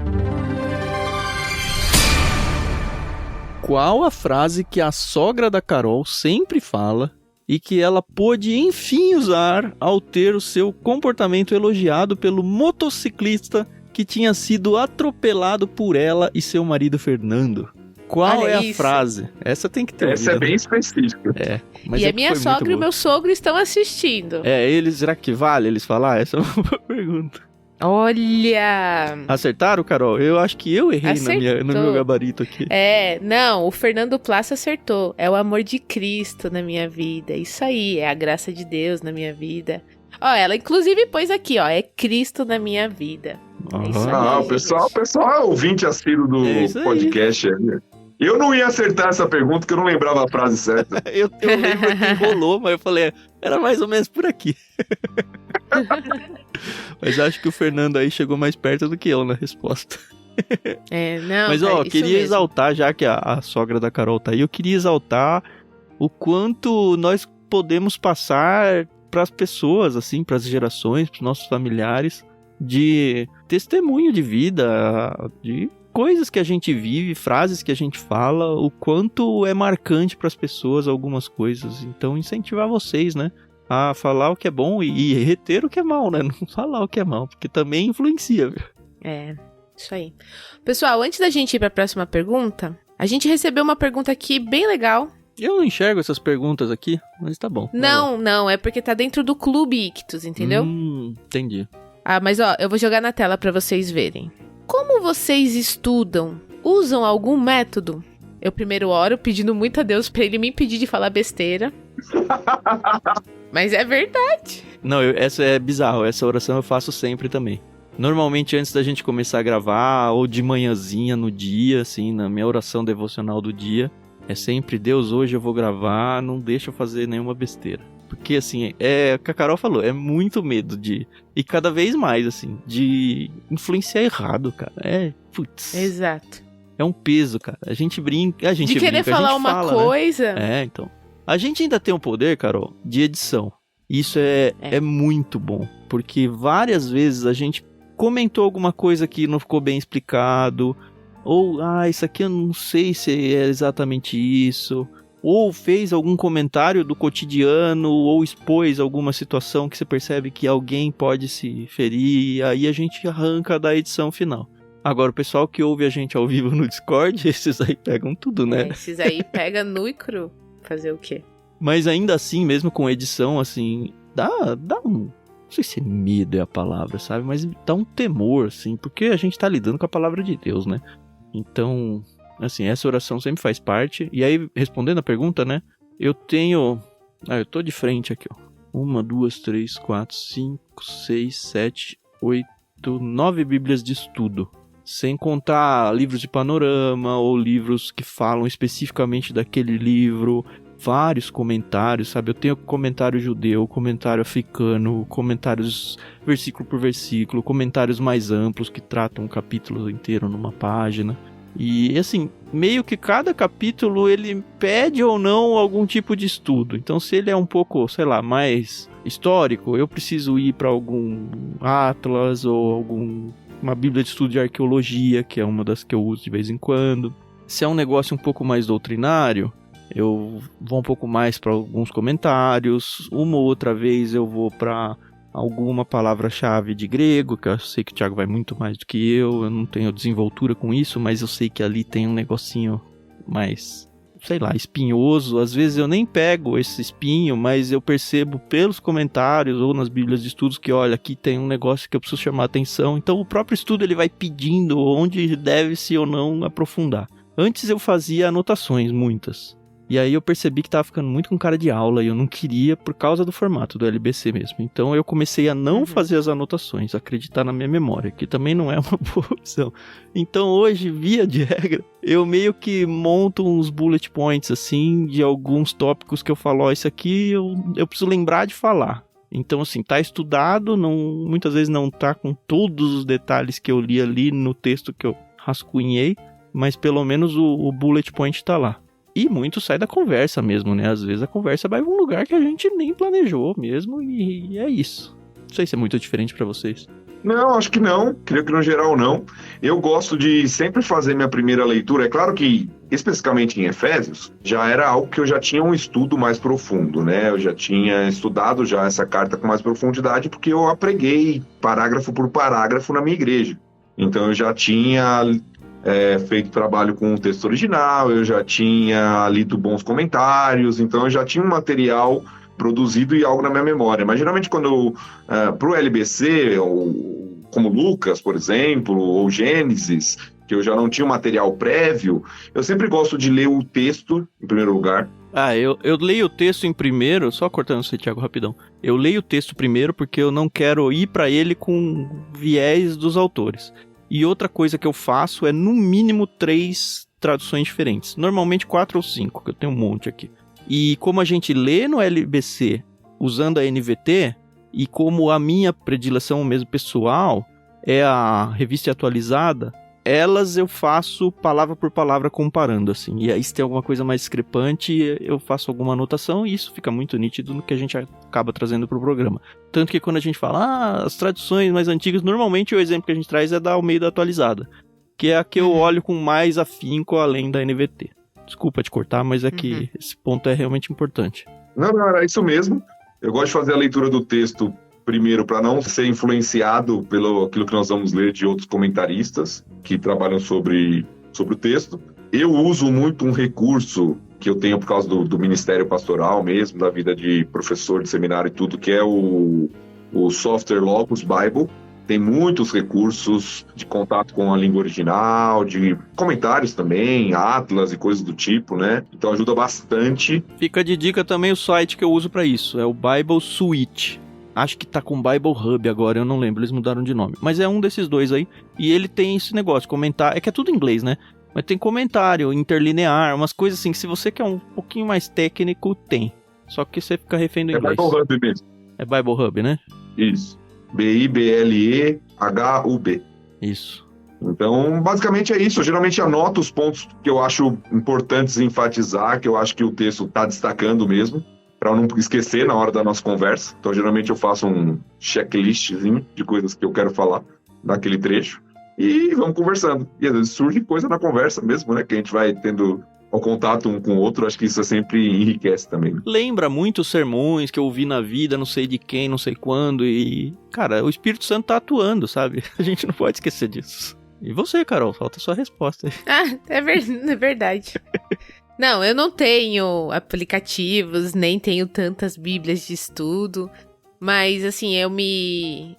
Qual a frase que a sogra da Carol sempre fala e que ela pôde enfim usar ao ter o seu comportamento elogiado pelo motociclista que tinha sido atropelado por ela e seu marido Fernando? Qual Olha é a isso. frase? Essa tem que ter. Essa é ouvido, bem né? específica. É. Mas E é a que minha foi muito sogra e o boa. meu sogro estão assistindo. Será que vale eles falar? Essa é uma boa pergunta. Olha! Acertaram, Carol? Eu acho que eu errei Acertou. no meu gabarito aqui. Não, o Fernando Plaça acertou. É o amor de Cristo na minha vida. Isso aí, é a graça de Deus na minha vida. Ó, ela inclusive pôs aqui, ó, é Cristo na minha vida. É isso aí. Ah, o pessoal é ouvinte assíduo do É isso aí. podcast. Eu não ia acertar essa pergunta, porque eu não lembrava a frase certa. Eu lembro que enrolou, mas eu falei, era mais ou menos por aqui. Mas acho que o Fernando aí chegou mais perto do que eu na resposta. Não, Mas, isso queria mesmo. exaltar, já que a sogra da Carol tá aí, eu queria exaltar o quanto nós podemos passar pras pessoas, assim, pras gerações, pros nossos familiares, de testemunho de vida, de coisas que a gente vive, frases que a gente fala, o quanto é marcante para as pessoas algumas coisas. Então, incentivar vocês, né, a falar o que é bom e reter o que é mal, né? Não falar o que é mal, porque também influencia, viu? Isso aí. Pessoal, antes da gente ir para a próxima pergunta, a gente recebeu uma pergunta aqui bem legal. Eu não enxergo essas perguntas aqui, mas tá bom. Não, é porque tá dentro do Clube Ictus, entendeu? Entendi. Mas eu vou jogar na tela para vocês verem. Como vocês estudam? Usam algum método? Eu primeiro oro pedindo muito a Deus pra ele me impedir de falar besteira. Mas é verdade. Não, essa é bizarro. Essa oração eu faço sempre também. Normalmente antes da gente começar a gravar, ou de manhãzinha no dia, assim, na minha oração devocional do dia, é sempre, Deus, hoje eu vou gravar, não deixa eu fazer nenhuma besteira. Porque, assim, o que a Carol falou, é muito medo e cada vez mais, assim, de influenciar errado, cara. Putz. Exato. É um peso, cara. A gente brinca, de querer falar uma coisa. Né? Então. A gente ainda tem o poder, Carol, de edição. Isso é muito bom. Porque várias vezes a gente comentou alguma coisa que não ficou bem explicado. Ou, isso aqui eu não sei se é exatamente isso. Ou fez algum comentário do cotidiano, ou expôs alguma situação que você percebe que alguém pode se ferir. E aí a gente arranca da edição final. Agora, o pessoal que ouve a gente ao vivo no Discord, esses aí pegam tudo, né? Esses aí pega nu e cru. Fazer o quê? Mas ainda assim, mesmo com edição, assim, dá um... Não sei se medo é a palavra, sabe? Mas dá um temor, assim, porque a gente tá lidando com a palavra de Deus, né? Então, assim, essa oração sempre faz parte. E aí, respondendo a pergunta, né? Eu tenho... eu tô de frente aqui, ó. 1, 2, 3, 4, 5, 6, 7, 8, 9 bíblias de estudo. Sem contar livros de panorama ou livros que falam especificamente daquele livro, vários comentários, sabe? Eu tenho comentário judeu, comentário africano, comentários versículo por versículo, comentários mais amplos que tratam um capítulo inteiro numa página. E assim, meio que cada capítulo ele pede ou não algum tipo de estudo. Então se ele é um pouco, sei lá, mais histórico, eu preciso ir para algum atlas ou uma bíblia de estudo de arqueologia, que é uma das que eu uso de vez em quando. Se é um negócio um pouco mais doutrinário, eu vou um pouco mais para alguns comentários. Uma ou outra vez eu vou para alguma palavra-chave de grego, que eu sei que o Thiago vai muito mais do que eu não tenho desenvoltura com isso, mas eu sei que ali tem um negocinho mais, sei lá, espinhoso. Às vezes eu nem pego esse espinho, mas eu percebo pelos comentários ou nas bíblias de estudos que, olha, aqui tem um negócio que eu preciso chamar a atenção. Então o próprio estudo ele vai pedindo onde deve-se ou não aprofundar. Antes eu fazia anotações, muitas. E aí eu percebi que tava ficando muito com cara de aula e eu não queria por causa do formato do LBC mesmo. Então eu comecei a não fazer as anotações, acreditar na minha memória, que também não é uma boa opção. Então hoje, via de regra, eu meio que monto uns bullet points assim, de alguns tópicos que eu falo, isso aqui eu preciso lembrar de falar. Então assim, tá estudado, muitas vezes não tá com todos os detalhes que eu li ali no texto que eu rascunhei, mas pelo menos o bullet point tá lá. E muito sai da conversa mesmo, né? Às vezes a conversa vai pra um lugar que a gente nem planejou mesmo e é isso. Não sei se é muito diferente pra vocês. Não, acho que não. Creio que no geral não. Eu gosto de sempre fazer minha primeira leitura. É claro que, especificamente em Efésios, já era algo que eu já tinha um estudo mais profundo, né? Eu já tinha estudado já essa carta com mais profundidade porque eu a preguei parágrafo por parágrafo na minha igreja. Então eu já tinha... feito trabalho com o texto original, eu já tinha lido bons comentários, então eu já tinha um material produzido e algo na minha memória. Mas geralmente quando eu, pro LBC, como Lucas, por exemplo, ou Gênesis, que eu já não tinha um material prévio, eu sempre gosto de ler o texto em primeiro lugar. Eu leio o texto em primeiro, só cortando você, Thiago, rapidão. Eu leio o texto primeiro porque eu não quero ir para ele com viés dos autores. E outra coisa que eu faço é, no mínimo, 3 traduções diferentes. Normalmente 4 ou 5, que eu tenho um monte aqui. E como a gente lê no LBC usando a NVT, e como a minha predileção mesmo pessoal é a revista atualizada, Elas eu faço palavra por palavra comparando, assim. E aí se tem alguma coisa mais discrepante, eu faço alguma anotação e isso fica muito nítido no que a gente acaba trazendo pro programa. Tanto que quando a gente fala, as tradições mais antigas, normalmente o exemplo que a gente traz é da Almeida atualizada, que é a que eu olho com mais afinco além da NVT. Desculpa te cortar, mas é que esse ponto é realmente importante. Não, era isso mesmo. Eu gosto de fazer a leitura do texto primeiro para não ser influenciado pelo aquilo que nós vamos ler de outros comentaristas que trabalham sobre o texto. Eu uso muito um recurso que eu tenho por causa do Ministério Pastoral mesmo, da vida de professor de seminário e tudo, que é o software Logos Bible. Tem muitos recursos de contato com a língua original, de comentários também, atlas e coisas do tipo, né? Então ajuda bastante. Fica de dica também o site que eu uso para isso, é o Bible Switch. Acho que tá com Bible Hub agora, eu não lembro, eles mudaram de nome. Mas é um desses dois aí, e ele tem esse negócio, comentar, é que é tudo em inglês, né? Mas tem comentário, interlinear, umas coisas assim, que se você quer um pouquinho mais técnico, tem. Só que você fica refém do inglês. É Bible Hub mesmo. É Bible Hub, né? Isso. BIBLEHUB. Isso. Então, basicamente é isso. Eu geralmente anoto os pontos que eu acho importantes enfatizar, que eu acho que o texto está destacando mesmo, para eu não esquecer na hora da nossa conversa. Então, geralmente eu faço um checklistzinho de coisas que eu quero falar naquele trecho e vamos conversando. E às vezes surge coisa na conversa mesmo, né? Que a gente vai tendo o contato um com o outro. Acho que isso sempre enriquece também. Lembra muito os sermões que eu ouvi na vida, não sei de quem, não sei quando. E, cara, o Espírito Santo tá atuando, sabe? A gente não pode esquecer disso. E você, Carol? Falta a sua resposta aí. Ah, é verdade. Não, eu não tenho aplicativos, nem tenho tantas bíblias de estudo, mas assim, eu me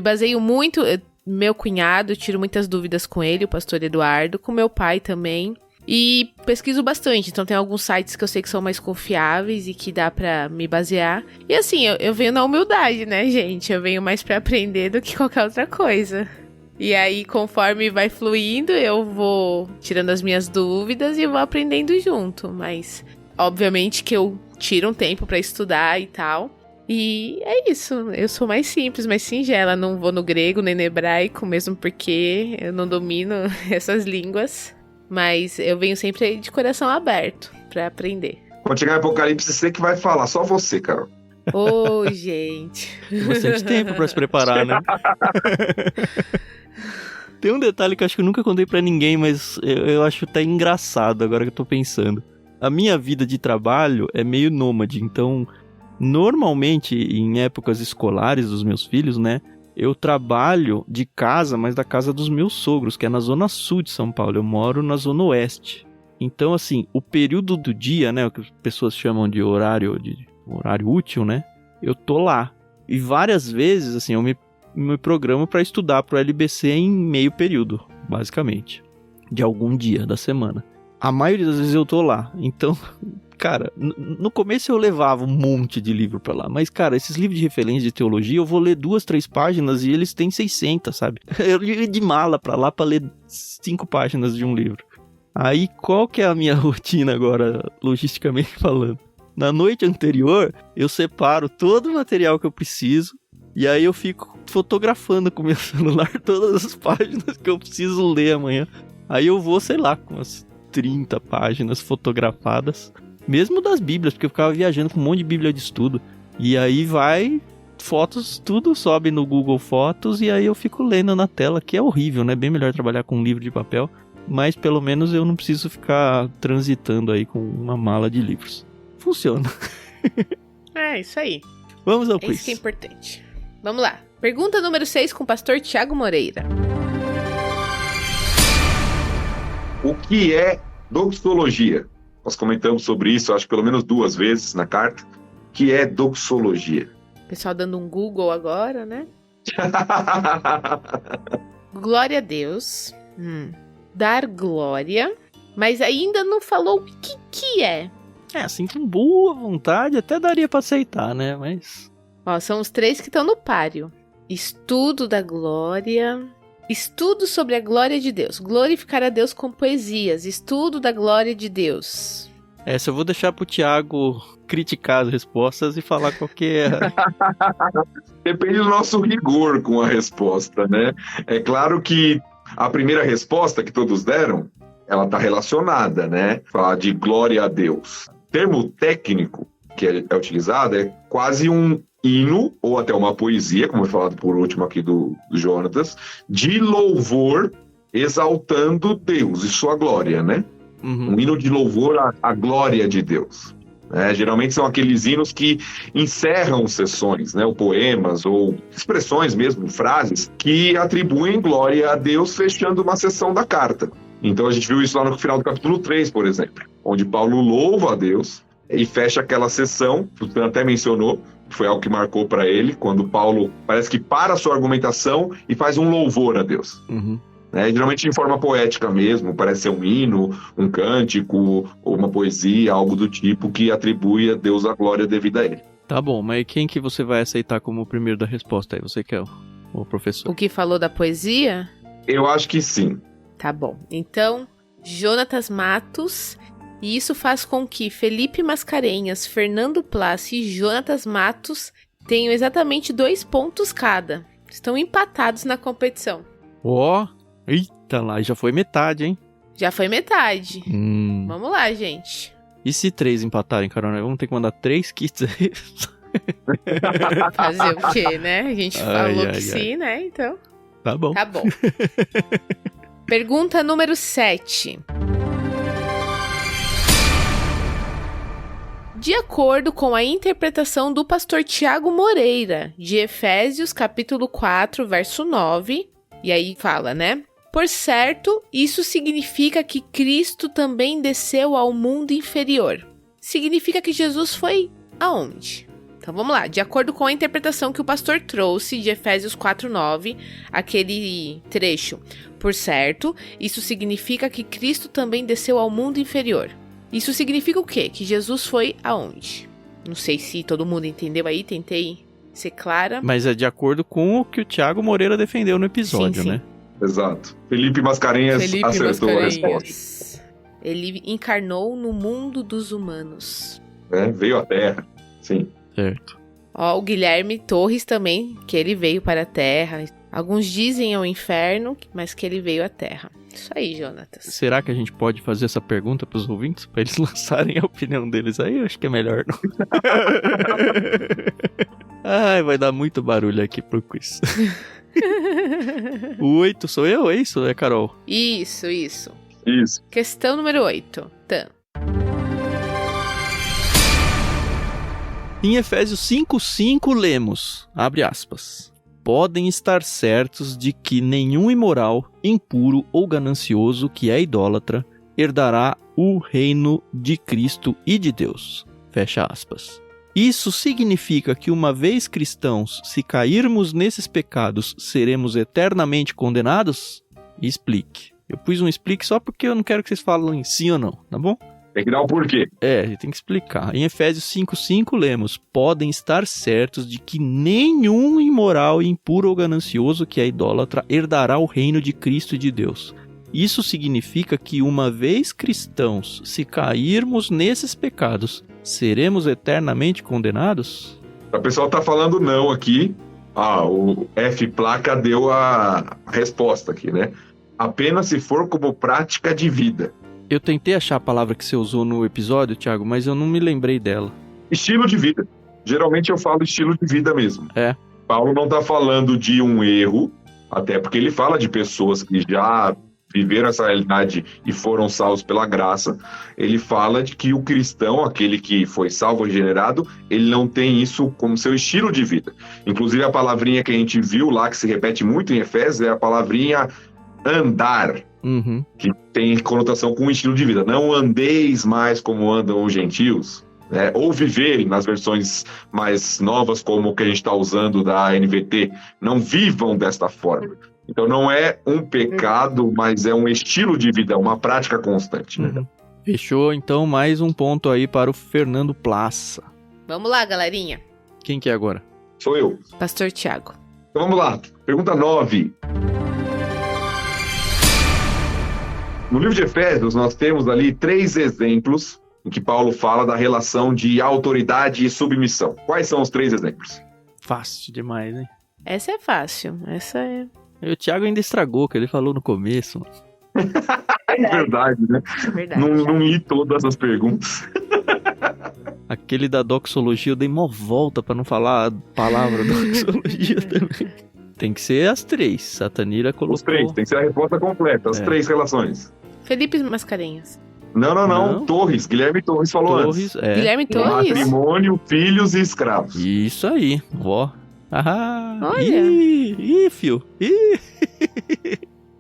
baseio muito, meu cunhado, eu tiro muitas dúvidas com ele, o pastor Eduardo, com meu pai também, e pesquiso bastante, então tem alguns sites que eu sei que são mais confiáveis e que dá pra me basear, e assim, eu venho na humildade, né, gente, eu venho mais pra aprender do que qualquer outra coisa. E aí, conforme vai fluindo, eu vou tirando as minhas dúvidas e vou aprendendo junto. Mas, obviamente que eu tiro um tempo pra estudar e tal. E é isso. Eu sou mais simples, mais singela. Não vou no grego nem no hebraico, mesmo porque eu não domino essas línguas. Mas eu venho sempre de coração aberto pra aprender. Quando chegar em Apocalipse, você que vai falar. Só você, Carol. Ô, gente. Tem bastante tempo pra se preparar, né? Tem um detalhe que eu acho que eu nunca contei pra ninguém, mas eu acho até engraçado agora que eu tô pensando. A minha vida de trabalho é meio nômade, então, normalmente, em épocas escolares dos meus filhos, né, eu trabalho de casa, mas da casa dos meus sogros, que é na zona sul de São Paulo. Eu moro na zona oeste. Então, assim, o período do dia, né, o que as pessoas chamam de horário útil, né, eu tô lá. E várias vezes, assim, eu me programo para estudar pro LBC em meio período, basicamente, de algum dia da semana. A maioria das vezes eu tô lá. Então, cara, no começo eu levava um monte de livro pra lá, mas, cara, esses livros de referência de teologia, eu vou ler 2, 3 páginas e eles têm 600, sabe? Eu ia de mala pra lá pra ler 5 páginas de um livro. Aí, qual que é a minha rotina agora, logisticamente falando? Na noite anterior, eu separo todo o material que eu preciso e aí eu fico fotografando com o meu celular todas as páginas que eu preciso ler amanhã. Aí eu vou, sei lá, com umas 30 páginas fotografadas. Mesmo das bíblias, porque eu ficava viajando com um monte de bíblia de estudo. E aí vai, fotos, tudo sobe no Google Fotos e aí eu fico lendo na tela, que é horrível, né? Bem melhor trabalhar com um livro de papel. Mas pelo menos eu não preciso ficar transitando aí com uma mala de livros. Funciona. É, isso aí. Vamos ao quiz. Isso que é importante. Vamos lá. Pergunta número 6 com o pastor Thiago Moreira. O que é doxologia? Nós comentamos sobre isso, acho que pelo menos 2 vezes na carta. O que é doxologia? O pessoal dando um Google agora, né? Glória a Deus. Dar glória. Mas ainda não falou o que é. É, assim, com boa vontade, até daria pra aceitar, né? Mas... Ó, são os 3 que estão no páreo. Estudo da glória. Estudo sobre a glória de Deus. Glorificar a Deus com poesias. Estudo da glória de Deus. Essa eu vou deixar pro Thiago criticar as respostas e falar qual que é. Depende do nosso rigor com a resposta, né? É claro que A primeira resposta que todos deram, ela está relacionada, né? Falar de glória a Deus. O termo técnico que é utilizado é quase um hino, ou até uma poesia, como foi falado por último aqui do Jonatas, de louvor exaltando Deus e sua glória, né? Um hino de louvor à glória de Deus. Geralmente são aqueles hinos que encerram sessões, né? Ou poemas, ou expressões mesmo, frases, que atribuem glória a Deus fechando uma sessão da carta. Então a gente viu isso lá no final do capítulo 3, por exemplo, onde Paulo louva a Deus e fecha aquela sessão, o Tan até mencionou, foi algo que marcou para ele, quando Paulo parece que para a sua argumentação e faz um louvor a Deus. Geralmente em forma poética mesmo, parece ser um hino, um cântico, ou uma poesia, algo do tipo que atribui a Deus a glória devida a ele. Tá bom, mas quem que você vai aceitar como o primeiro da resposta aí? Você que é o professor. O que falou da poesia? Eu acho que sim. Tá bom. Então, Jonatas Matos, e isso faz com que Felipe Mascarenhas, Fernando Plassi e Jonatas Matos tenham exatamente 2 pontos cada. Estão empatados na competição. Eita lá, já foi metade, hein? Já foi metade. Vamos lá, gente. E se 3 empatarem, Carol? Vamos ter que mandar 3 kits aí? Fazer o quê, né? A gente falou que sim, né? Então... Tá bom. Tá bom. Pergunta número 7. De acordo com a interpretação do pastor Tiago Moreira, de Efésios capítulo 4, verso 9, e aí fala, né? Por certo, isso significa que Cristo também desceu ao mundo inferior. Significa que Jesus foi aonde? Então vamos lá, de acordo com a interpretação que o pastor trouxe de Efésios 4:9, aquele trecho. Por certo, isso significa que Cristo também desceu ao mundo inferior. Isso significa o quê? Que Jesus foi aonde? Não sei se todo mundo entendeu aí, tentei ser clara. Mas é de acordo com o que o Tiago Moreira defendeu no episódio, sim. né? Exato. Felipe Mascarenhas acertou a resposta. Ele encarnou no mundo dos humanos. Veio à Terra, sim. Certo. O Guilherme Torres também, que ele veio para a Terra. Alguns dizem ao inferno, mas que ele veio à Terra. Isso aí, Jonatas. Será que a gente pode fazer essa pergunta para os ouvintes? Para eles lançarem a opinião deles aí? Eu acho que é melhor não. Ai, vai dar muito barulho aqui pro quiz. O 8 sou eu, é isso? É Carol? Isso. Isso. Questão número 8. Tan. Em Efésios 5:5 lemos, abre aspas, podem estar certos de que nenhum imoral, impuro ou ganancioso que é idólatra herdará o reino de Cristo e de Deus. Fecha aspas. Isso significa que uma vez cristãos, se cairmos nesses pecados, seremos eternamente condenados? Explique. Eu pus um explique só porque eu não quero que vocês falem sim ou não, tá bom? Tem que dar um porquê. Tem que explicar. Em Efésios 5:5 lemos, podem estar certos de que nenhum imoral, impuro ou ganancioso que é idólatra herdará o reino de Cristo e de Deus. Isso significa que uma vez cristãos, se cairmos nesses pecados, seremos eternamente condenados? O pessoal tá falando não aqui. O F placa deu a resposta aqui, né? Apenas se for como prática de vida. Eu tentei achar a palavra que você usou no episódio, Thiago, mas eu não me lembrei dela. Estilo de vida. Geralmente eu falo estilo de vida mesmo. Paulo não está falando de um erro, até porque ele fala de pessoas que já viveram essa realidade e foram salvos pela graça. Ele fala de que o cristão, aquele que foi salvo e regenerado, ele não tem isso como seu estilo de vida. Inclusive a palavrinha que a gente viu lá, que se repete muito em Efésios, é a palavrinha andar. Que tem conotação com o estilo de vida. Não andeis mais como andam os gentios, né? Ou viverem, nas versões mais novas, como o que a gente está usando da NVT, não vivam desta forma. Então não é um pecado, mas é um estilo de vida, uma prática constante. Né? Fechou, então, mais um ponto aí para o Fernando Plaça. Vamos lá, galerinha. Quem que é agora? Sou eu. Pastor Tiago. Então vamos lá. Pergunta 9. No livro de Efésios, nós temos ali 3 exemplos em que Paulo fala da relação de autoridade e submissão. Quais são os 3 exemplos? Fácil demais, hein? Essa é fácil. Essa é E o Thiago ainda estragou o que ele falou no começo. É verdade, né? Verdade. Não li todas as perguntas. Aquele da doxologia eu dei mó volta pra não falar a palavra doxologia também. Tem que ser as 3. Satanira colocou... Os 3, tem que ser a resposta completa, as 3 relações. Felipe Mascarenhas. Não. Torres, Guilherme Torres falou Torres, antes. Guilherme Torres. Matrimônio, filhos e escravos. Isso aí, ó. Ah, Olha. Ih, fio. Ih.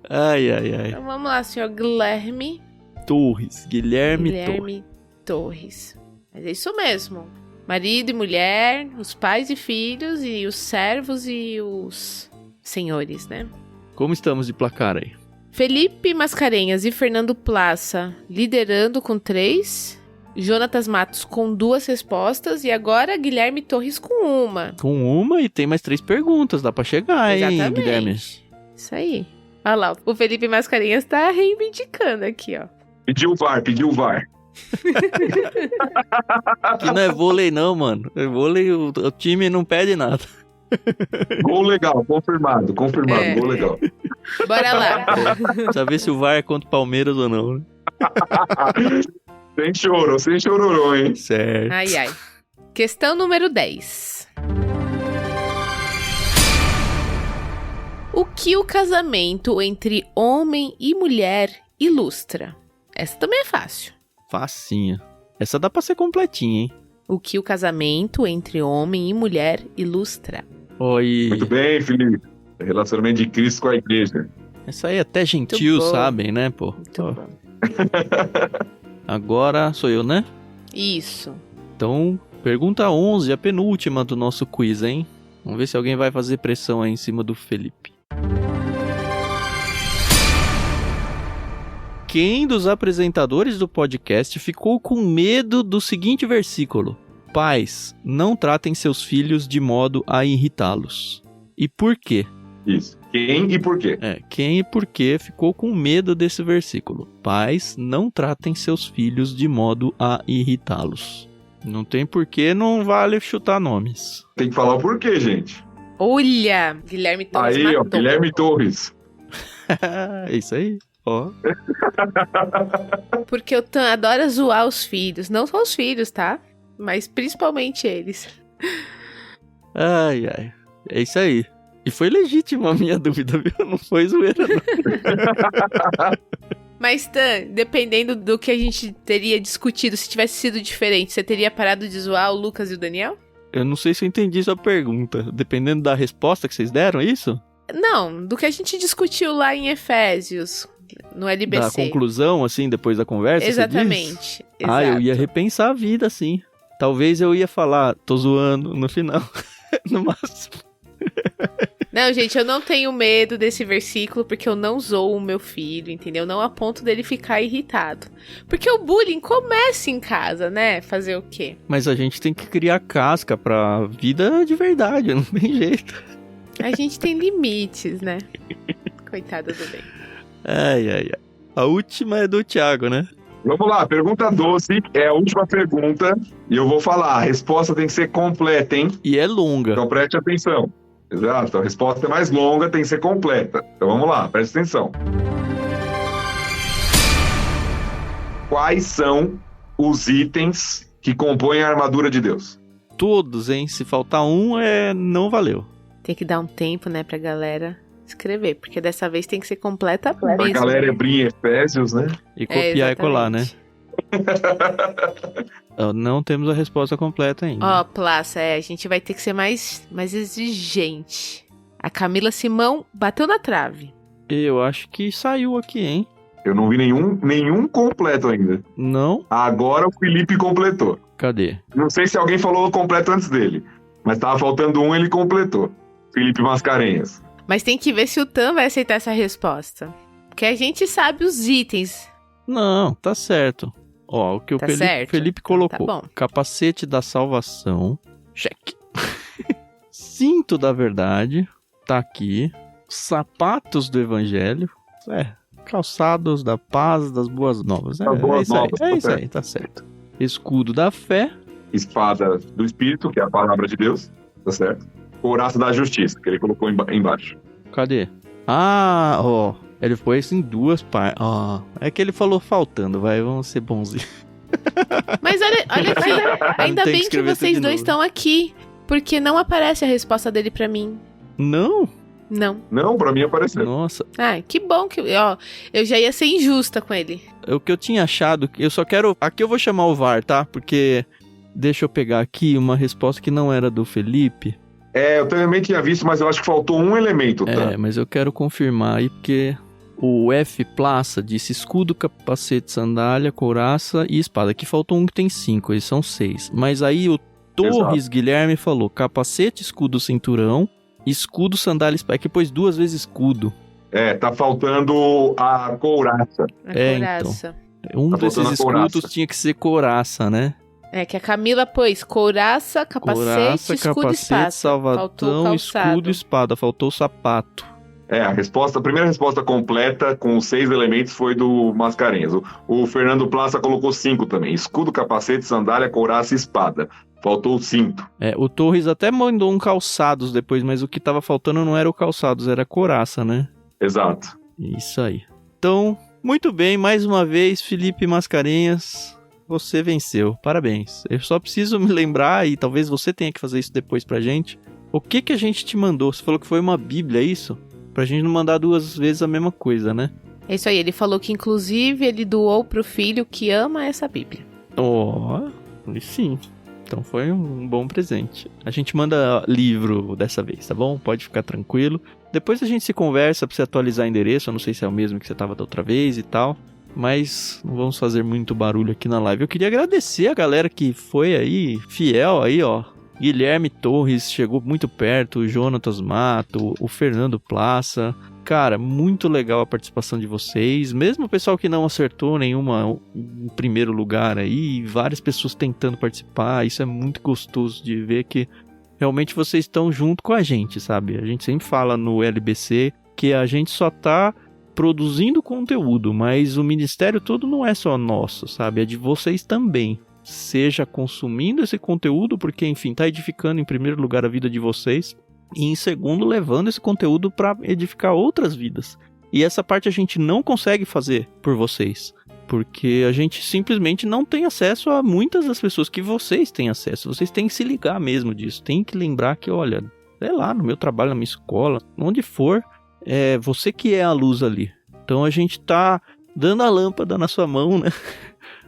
Ai. Então vamos lá, senhor Guilherme Torres, Guilherme Torres. Mas é isso mesmo. Marido e mulher, os pais e filhos, e os servos e os senhores, né? Como estamos de placar aí? Felipe Mascarenhas e Fernando Plaça liderando com 3. Jonatas Matos com 2 respostas. E agora Guilherme Torres com 1. Com 1 e tem mais 3 perguntas, dá pra chegar, hein, Exatamente. Guilherme? Isso aí. Olha lá, o Felipe Mascarenhas tá reivindicando aqui, ó. Pediu o VAR. Aqui não é vôlei não, mano. É vôlei, o time não pede nada. Gol legal, confirmado, gol legal. Bora lá. Precisa ver se o VAR é contra o Palmeiras ou não, né? Sem chororô, hein? Certo. Ai. Questão número 10. O que o casamento entre homem e mulher ilustra? Essa também é fácil. Facinha. Essa dá pra ser completinha, hein? O que o casamento entre homem e mulher ilustra? Oi. Muito bem, Felipe. Relacionamento de Cristo com a igreja. Essa aí até gentil, bom. sabem, né, pô? Muito Ó, bom. agora sou eu, né? Isso. Então, pergunta 11, a penúltima do nosso quiz, hein? Vamos ver se alguém vai fazer pressão aí em cima do Felipe. Quem dos apresentadores do podcast ficou com medo do seguinte versículo? Pais, não tratem seus filhos de modo a irritá-los. E por quê? Isso. Quem e por quê? Quem e por quê ficou com medo desse versículo? Pais, não tratem seus filhos de modo a irritá-los. Não tem porquê, não vale chutar nomes. Tem que falar o porquê, gente. Olha, Guilherme Torres Aí, ó, matou. Guilherme Torres. É isso aí, ó. Porque o Tan adora zoar os filhos. Não só os filhos, tá? Mas principalmente eles. Ai. É isso aí. E foi legítima a minha dúvida, viu? Não foi zoeira, não. Mas, Tan, dependendo do que a gente teria discutido, se tivesse sido diferente, você teria parado de zoar o Lucas e o Daniel? Eu não sei se eu entendi sua pergunta. Dependendo da resposta que vocês deram, é isso? Não, do que a gente discutiu lá em Efésios, no LBC. Da conclusão, assim, depois da conversa, Exatamente. você diz? Ah, eu ia repensar a vida, sim. Talvez eu ia falar, tô zoando, no final. No máximo. Não, gente, eu não tenho medo desse versículo porque eu não zoo o meu filho, entendeu? Não a ponto dele ficar irritado. Porque o bullying começa em casa, né? Fazer o quê? Mas a gente tem que criar casca pra vida de verdade, não tem jeito. A gente tem limites, né? Coitada do bem. Ai. A última é do Thiago, né? Vamos lá, pergunta 12 é a última pergunta e eu vou falar. A resposta tem que ser completa, hein? E é longa. Então preste atenção. Exato, a resposta é mais longa, tem que ser completa. Então vamos lá, preste atenção. Quais são os itens que compõem a armadura de Deus? Todos, hein? Se faltar um, não valeu. Tem que dar um tempo, né, pra galera escrever, porque dessa vez tem que ser completa mesmo. A galera abrir em Efésios, né? E copiar e colar, né? Não temos a resposta completa ainda. Ó, Plaça, a gente vai ter que ser mais exigente. A Camila Simão bateu na trave. Eu acho que saiu aqui, hein? Eu não vi nenhum completo ainda. Não? Agora o Felipe completou. Cadê? Não sei se alguém falou completo antes dele, mas tava faltando um, ele completou. Felipe Mascarenhas. Mas tem que ver se o Tan vai aceitar essa resposta. Porque a gente sabe os itens. Não, tá certo. Ó, o que Tá o certo? Felipe colocou. Tá bom. Capacete da salvação. Cheque. Cinto da verdade. Tá aqui. Sapatos do evangelho. Calçados da paz, das boas novas. Das boas novas, É tá isso aí, tá certo. Escudo da fé. Espada do Espírito, que é a palavra de Deus, tá certo? Couraça da justiça, que ele colocou embaixo. Cadê? Ah, ó. Ele pôs em 2 partes. Ó. É que ele falou faltando, vamos ser bonzinhos. Mas olha aqui, ainda Tem que bem que escrever vocês tudo de dois novo. estão aqui, porque não aparece a resposta dele pra mim. Não? Não. Não, pra mim apareceu. Nossa. Ah, que bom que... Ó, eu já ia ser injusta com ele. O que eu tinha achado, eu só quero... Aqui eu vou chamar o VAR, tá? Porque... Deixa eu pegar aqui uma resposta que não era do Felipe. Eu também tinha visto, mas eu acho que faltou um elemento, tá? É, mas eu quero confirmar aí, porque o F Plaça disse escudo, capacete, sandália, couraça e espada. Aqui faltou um que tem 5, eles são 6. Mas aí o Torres Exato. Guilherme falou capacete, escudo, cinturão, escudo, sandália, espada. Aqui pôs 2 vezes escudo. Tá faltando a couraça. A Então. couraça. Um Tá desses faltando a escudos couraça. tinha que ser couraça, né? É que a Camila pôs couraça, capacete, escudo e espada. Faltou salvatão, calçado. escudo e espada. Faltou o sapato. A primeira resposta completa com 6 elementos foi do Mascarenhas. O Fernando Plaça colocou 5 também. Escudo, capacete, sandália, couraça e espada. Faltou o cinto. O Torres até mandou um calçados depois, mas o que tava faltando não era o calçados, era a couraça, né? Exato. Isso aí. Então, muito bem, mais uma vez, Felipe Mascarenhas, você venceu. Parabéns. Eu só preciso me lembrar, e talvez você tenha que fazer isso depois pra gente. O que a gente te mandou? Você falou que foi uma bíblia, é isso? Pra gente não mandar 2 vezes a mesma coisa, né? É isso aí, ele falou que inclusive ele doou pro filho que ama essa Bíblia. Sim. Então foi um bom presente. A gente manda livro dessa vez, tá bom? Pode ficar tranquilo. Depois a gente se conversa pra você atualizar o endereço. Eu não sei se é o mesmo que você tava da outra vez e tal. Mas não vamos fazer muito barulho aqui na live. Eu queria agradecer a galera que foi aí, fiel aí, ó. Guilherme Torres chegou muito perto, o Jonatas Mato, o Fernando Plaça. Cara, muito legal a participação de vocês. Mesmo o pessoal que não acertou nenhuma em primeiro lugar aí, várias pessoas tentando participar. Isso é muito gostoso de ver que realmente vocês estão junto com a gente, sabe? A gente sempre fala no LBC que a gente só tá produzindo conteúdo, mas o ministério todo não é só nosso, sabe? É de vocês também. Seja consumindo esse conteúdo, porque, enfim, tá edificando em primeiro lugar a vida de vocês, e em segundo, levando esse conteúdo para edificar outras vidas. E essa parte a gente não consegue fazer por vocês, porque a gente simplesmente não tem acesso a muitas das pessoas que vocês têm acesso. Vocês têm que se ligar mesmo disso, tem que lembrar que, olha, sei lá, no meu trabalho, na minha escola, onde for, é você que é a luz ali. Então a gente tá dando a lâmpada na sua mão, né?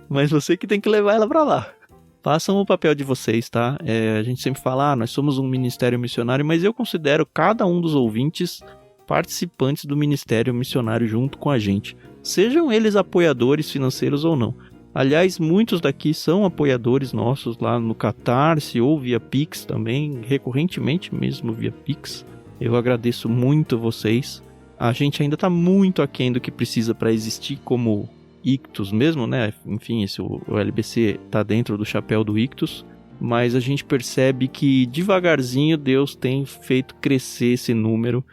Mas você que tem que levar ela pra lá. Façam o papel de vocês, tá? A gente sempre fala, nós somos um ministério missionário, mas eu considero cada um dos ouvintes participantes do ministério missionário junto com a gente. Sejam eles apoiadores financeiros ou não. Aliás, muitos daqui são apoiadores nossos lá no Catarse ou via Pix também, recorrentemente mesmo via Pix. Eu agradeço muito vocês. A gente ainda tá muito aquém do que precisa para existir como Ictus mesmo, né? Enfim, o LBC tá dentro do chapéu do Ictus, mas a gente percebe que devagarzinho Deus tem feito crescer esse número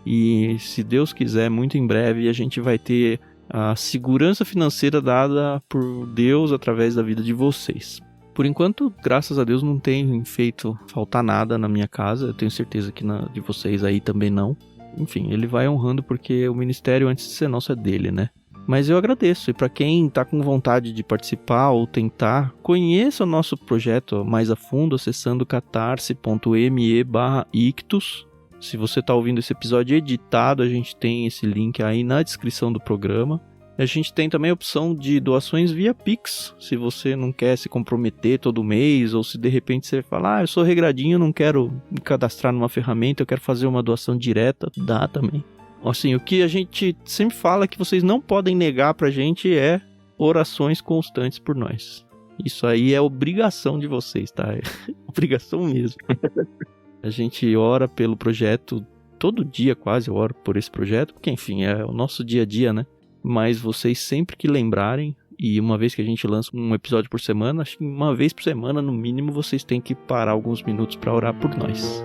e, se Deus quiser, muito em breve a gente vai ter a segurança financeira dada por Deus através da vida de vocês. Por enquanto, graças a Deus, não tem feito faltar nada na minha casa. Eu tenho certeza que de vocês aí também não. Enfim, ele vai honrando porque o ministério, antes de ser nosso, é dele, né? Mas eu agradeço, e para quem está com vontade de participar ou tentar, conheça o nosso projeto mais a fundo acessando catarse.me/ictus. Se você está ouvindo esse episódio editado, a gente tem esse link aí na descrição do programa. A gente tem também a opção de doações via Pix, se você não quer se comprometer todo mês, ou se de repente você fala, eu sou regradinho, não quero me cadastrar numa ferramenta, eu quero fazer uma doação direta, dá também. Assim, o que a gente sempre fala que vocês não podem negar pra gente é orações constantes por nós. Isso aí é obrigação de vocês, tá? É obrigação mesmo. A gente ora pelo projeto, todo dia quase eu oro por esse projeto, porque enfim, é o nosso dia a dia, né? Mas vocês sempre que lembrarem, e uma vez que a gente lança um episódio por semana, acho que uma vez por semana, no mínimo, vocês têm que parar alguns minutos pra orar por nós.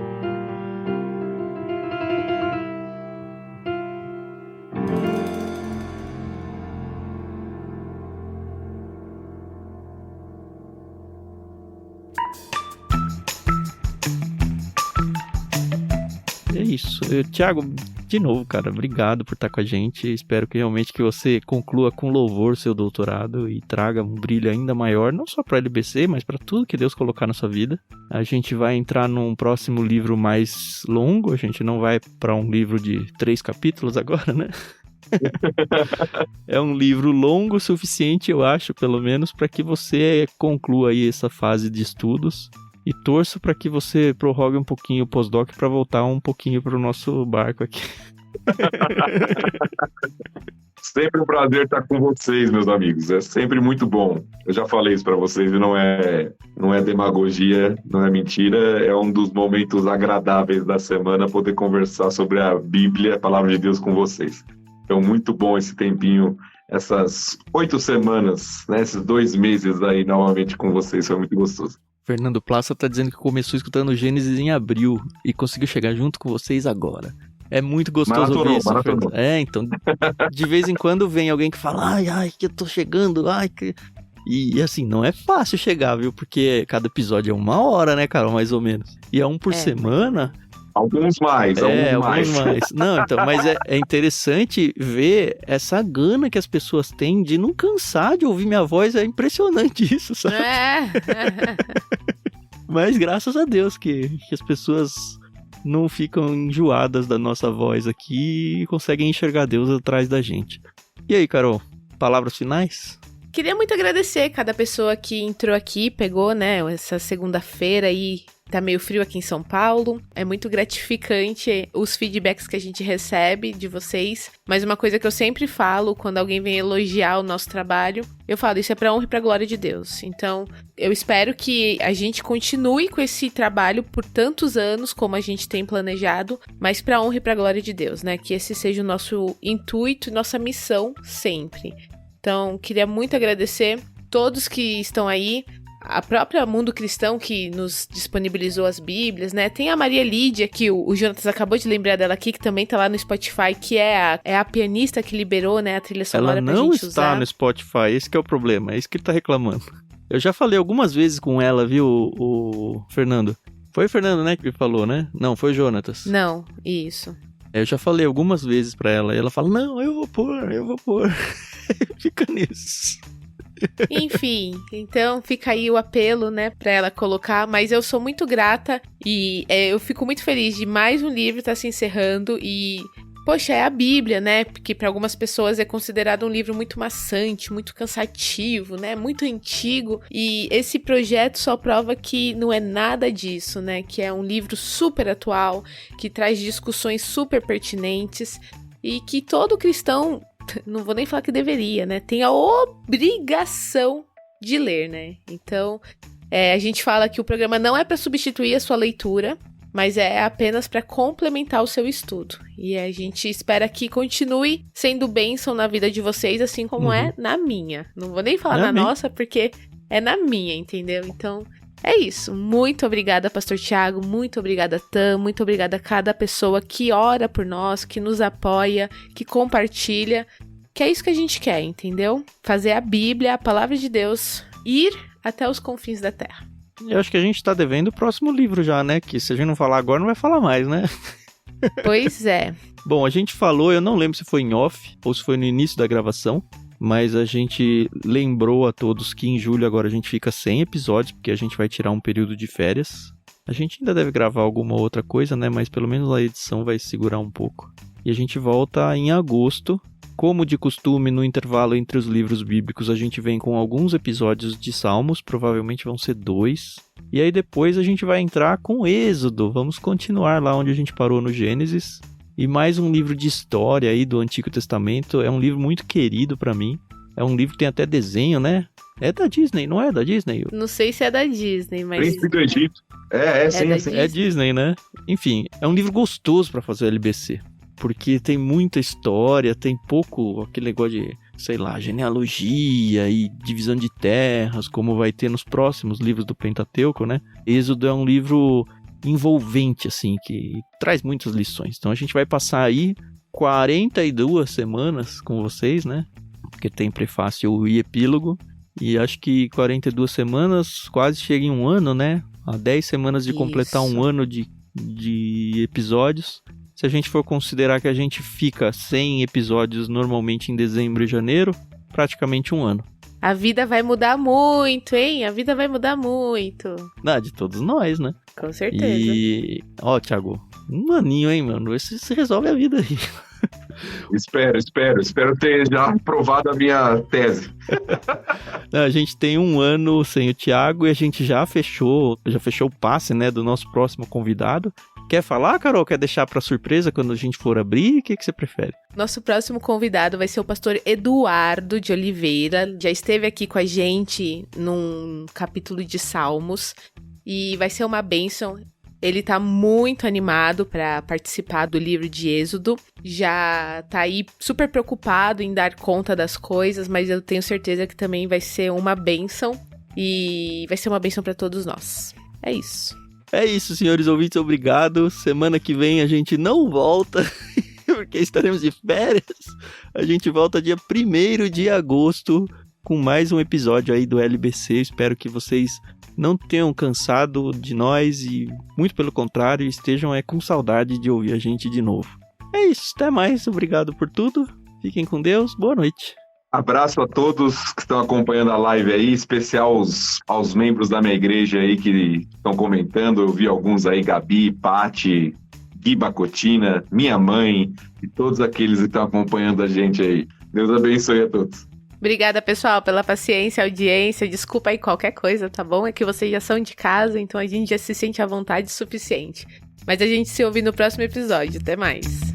É isso. Thiago, de novo, cara, obrigado por estar com a gente. Espero que realmente que você conclua com louvor seu doutorado e traga um brilho ainda maior, não só para a LBC, mas para tudo que Deus colocar na sua vida. A gente vai entrar num próximo livro mais longo, a gente não vai para um livro de 3 capítulos agora, né? É um livro longo o suficiente, eu acho, pelo menos, para que você conclua aí essa fase de estudos. E torço para que você prorrogue um pouquinho o pós-doc para voltar um pouquinho para o nosso barco aqui. Sempre um prazer estar com vocês, meus amigos. É sempre muito bom. Eu já falei isso para vocês e não é demagogia, não é mentira. É um dos momentos agradáveis da semana poder conversar sobre a Bíblia, a Palavra de Deus com vocês. Então, muito bom esse tempinho, essas 8 semanas, né, esses 2 meses aí novamente com vocês. Foi muito gostoso. Fernando Plaça tá dizendo que começou escutando Gênesis em abril e conseguiu chegar junto com vocês agora. É muito gostoso ouvir isso, Fernando. Então, de vez em quando vem alguém que fala, ai, que eu tô chegando, E assim, não é fácil chegar, viu? Porque cada episódio é 1 hora, né, Carol, mais ou menos. E é um por semana. Alguns mais. Não, então, mas é interessante ver essa gana que as pessoas têm de não cansar de ouvir minha voz. É impressionante isso, sabe? Mas graças a Deus que as pessoas não ficam enjoadas da nossa voz aqui e conseguem enxergar Deus atrás da gente. E aí, Carol, palavras finais? Queria muito agradecer cada pessoa que entrou aqui, pegou, né, essa segunda-feira aí. Tá meio frio aqui em São Paulo, é muito gratificante os feedbacks que a gente recebe de vocês, mas uma coisa que eu sempre falo quando alguém vem elogiar o nosso trabalho, eu falo, isso é pra honra e pra glória de Deus. Então, eu espero que a gente continue com esse trabalho por tantos anos como a gente tem planejado, mas pra honra e pra glória de Deus, né? Que esse seja o nosso intuito e nossa missão sempre. Então, queria muito agradecer todos que estão aí, a própria Mundo Cristão que nos disponibilizou as Bíblias, né? Tem a Maria Lídia, que o Jonatas acabou de lembrar dela aqui, que também tá lá no Spotify, que é a pianista que liberou, né, a trilha sonora pra gente usar. Ela não está no Spotify, esse que é o problema, é isso que ele tá reclamando. Eu já falei algumas vezes com ela, viu, o Fernando? Foi o Fernando, né, que falou, né? Não, foi o Jonatas. Não, isso. Eu já falei algumas vezes pra ela, e ela fala, não, eu vou pôr. Fica nisso. Enfim, então fica aí o apelo, né, pra ela colocar, mas eu sou muito grata e eu fico muito feliz de mais um livro estar se encerrando e, poxa, é a Bíblia, né, porque pra algumas pessoas é considerado um livro muito maçante, muito cansativo, né, muito antigo, e esse projeto só prova que não é nada disso, né, que é um livro super atual, que traz discussões super pertinentes e que todo cristão, não vou nem falar que deveria, né? Tem a obrigação de ler, né? Então, a gente fala que o programa não é para substituir a sua leitura, mas é apenas para complementar o seu estudo. E a gente espera que continue sendo bênção na vida de vocês, assim como é na minha. Não vou nem falar na nossa, porque é na minha, entendeu? Então, é isso. Muito obrigada, Pastor Thiago. Muito obrigada, Tam. Muito obrigada a cada pessoa que ora por nós, que nos apoia, que compartilha. Que é isso que a gente quer, entendeu? Fazer a Bíblia, a Palavra de Deus, ir até os confins da Terra. Eu acho que a gente tá devendo o próximo livro já, né? Que se a gente não falar agora, não vai falar mais, né? Pois é. Bom, a gente falou, eu não lembro se foi em off ou se foi no início da gravação, mas a gente lembrou a todos que em julho agora a gente fica sem episódios, porque a gente vai tirar um período de férias. A gente ainda deve gravar alguma outra coisa, né? Mas pelo menos a edição vai segurar um pouco. E a gente volta em agosto. Como de costume, no intervalo entre os livros bíblicos, a gente vem com alguns episódios de Salmos, provavelmente vão ser 2. E aí depois a gente vai entrar com Êxodo. Vamos continuar lá onde a gente parou no Gênesis. E mais um livro de história aí do Antigo Testamento. É um livro muito querido pra mim. É um livro que tem até desenho, né? É da Disney, não é da Disney? Não sei se é da Disney, mas... Príncipe do Egito. Sim. É Disney, né? Enfim, é um livro gostoso pra fazer o LBC. Porque tem muita história, tem pouco aquele negócio de, sei lá, genealogia e divisão de terras, como vai ter nos próximos livros do Pentateuco, né? Êxodo é um livro envolvente, assim, que traz muitas lições. Então a gente vai passar aí 42 semanas com vocês, né? Porque tem prefácio e epílogo. E acho que 42 semanas quase chega em um ano, né? Há 10 semanas de completar um ano de de episódios. Se a gente for considerar que a gente fica sem episódios normalmente em dezembro e janeiro, praticamente um ano. A vida vai mudar muito, hein? A vida vai mudar muito. De todos nós, né? Com certeza. E, Thiago, um aninho, hein, mano? Isso se resolve a vida aí. Espero ter já aprovado a minha tese. A gente tem um ano sem o Thiago e a gente já fechou o passe, né, do nosso próximo convidado. Quer falar, Carol? Quer deixar pra surpresa quando a gente for abrir? O que você prefere? Nosso próximo convidado vai ser o pastor Eduardo de Oliveira. Já esteve aqui com a gente num capítulo de Salmos e vai ser uma bênção. Ele tá muito animado para participar do livro de Êxodo. Já tá aí super preocupado em dar conta das coisas, mas eu tenho certeza que também vai ser uma bênção. E vai ser uma bênção para todos nós. É isso. É isso, senhores ouvintes, obrigado. Semana que vem a gente não volta, porque estaremos de férias. A gente volta dia 1º de agosto com mais um episódio aí do LBC. Espero que vocês não tenham cansado de nós e, muito pelo contrário, estejam com saudade de ouvir a gente de novo. É isso, até mais, obrigado por tudo. Fiquem com Deus, boa noite. Abraço a todos que estão acompanhando a live aí, especial aos membros da minha igreja aí que estão comentando. Eu vi alguns aí, Gabi, Pati, Gui Bacotina, minha mãe e todos aqueles que estão acompanhando a gente aí. Deus abençoe a todos. Obrigada, pessoal, pela paciência, audiência. Desculpa aí qualquer coisa, tá bom? É que vocês já são de casa, então a gente já se sente à vontade o suficiente. Mas a gente se ouve no próximo episódio. Até mais.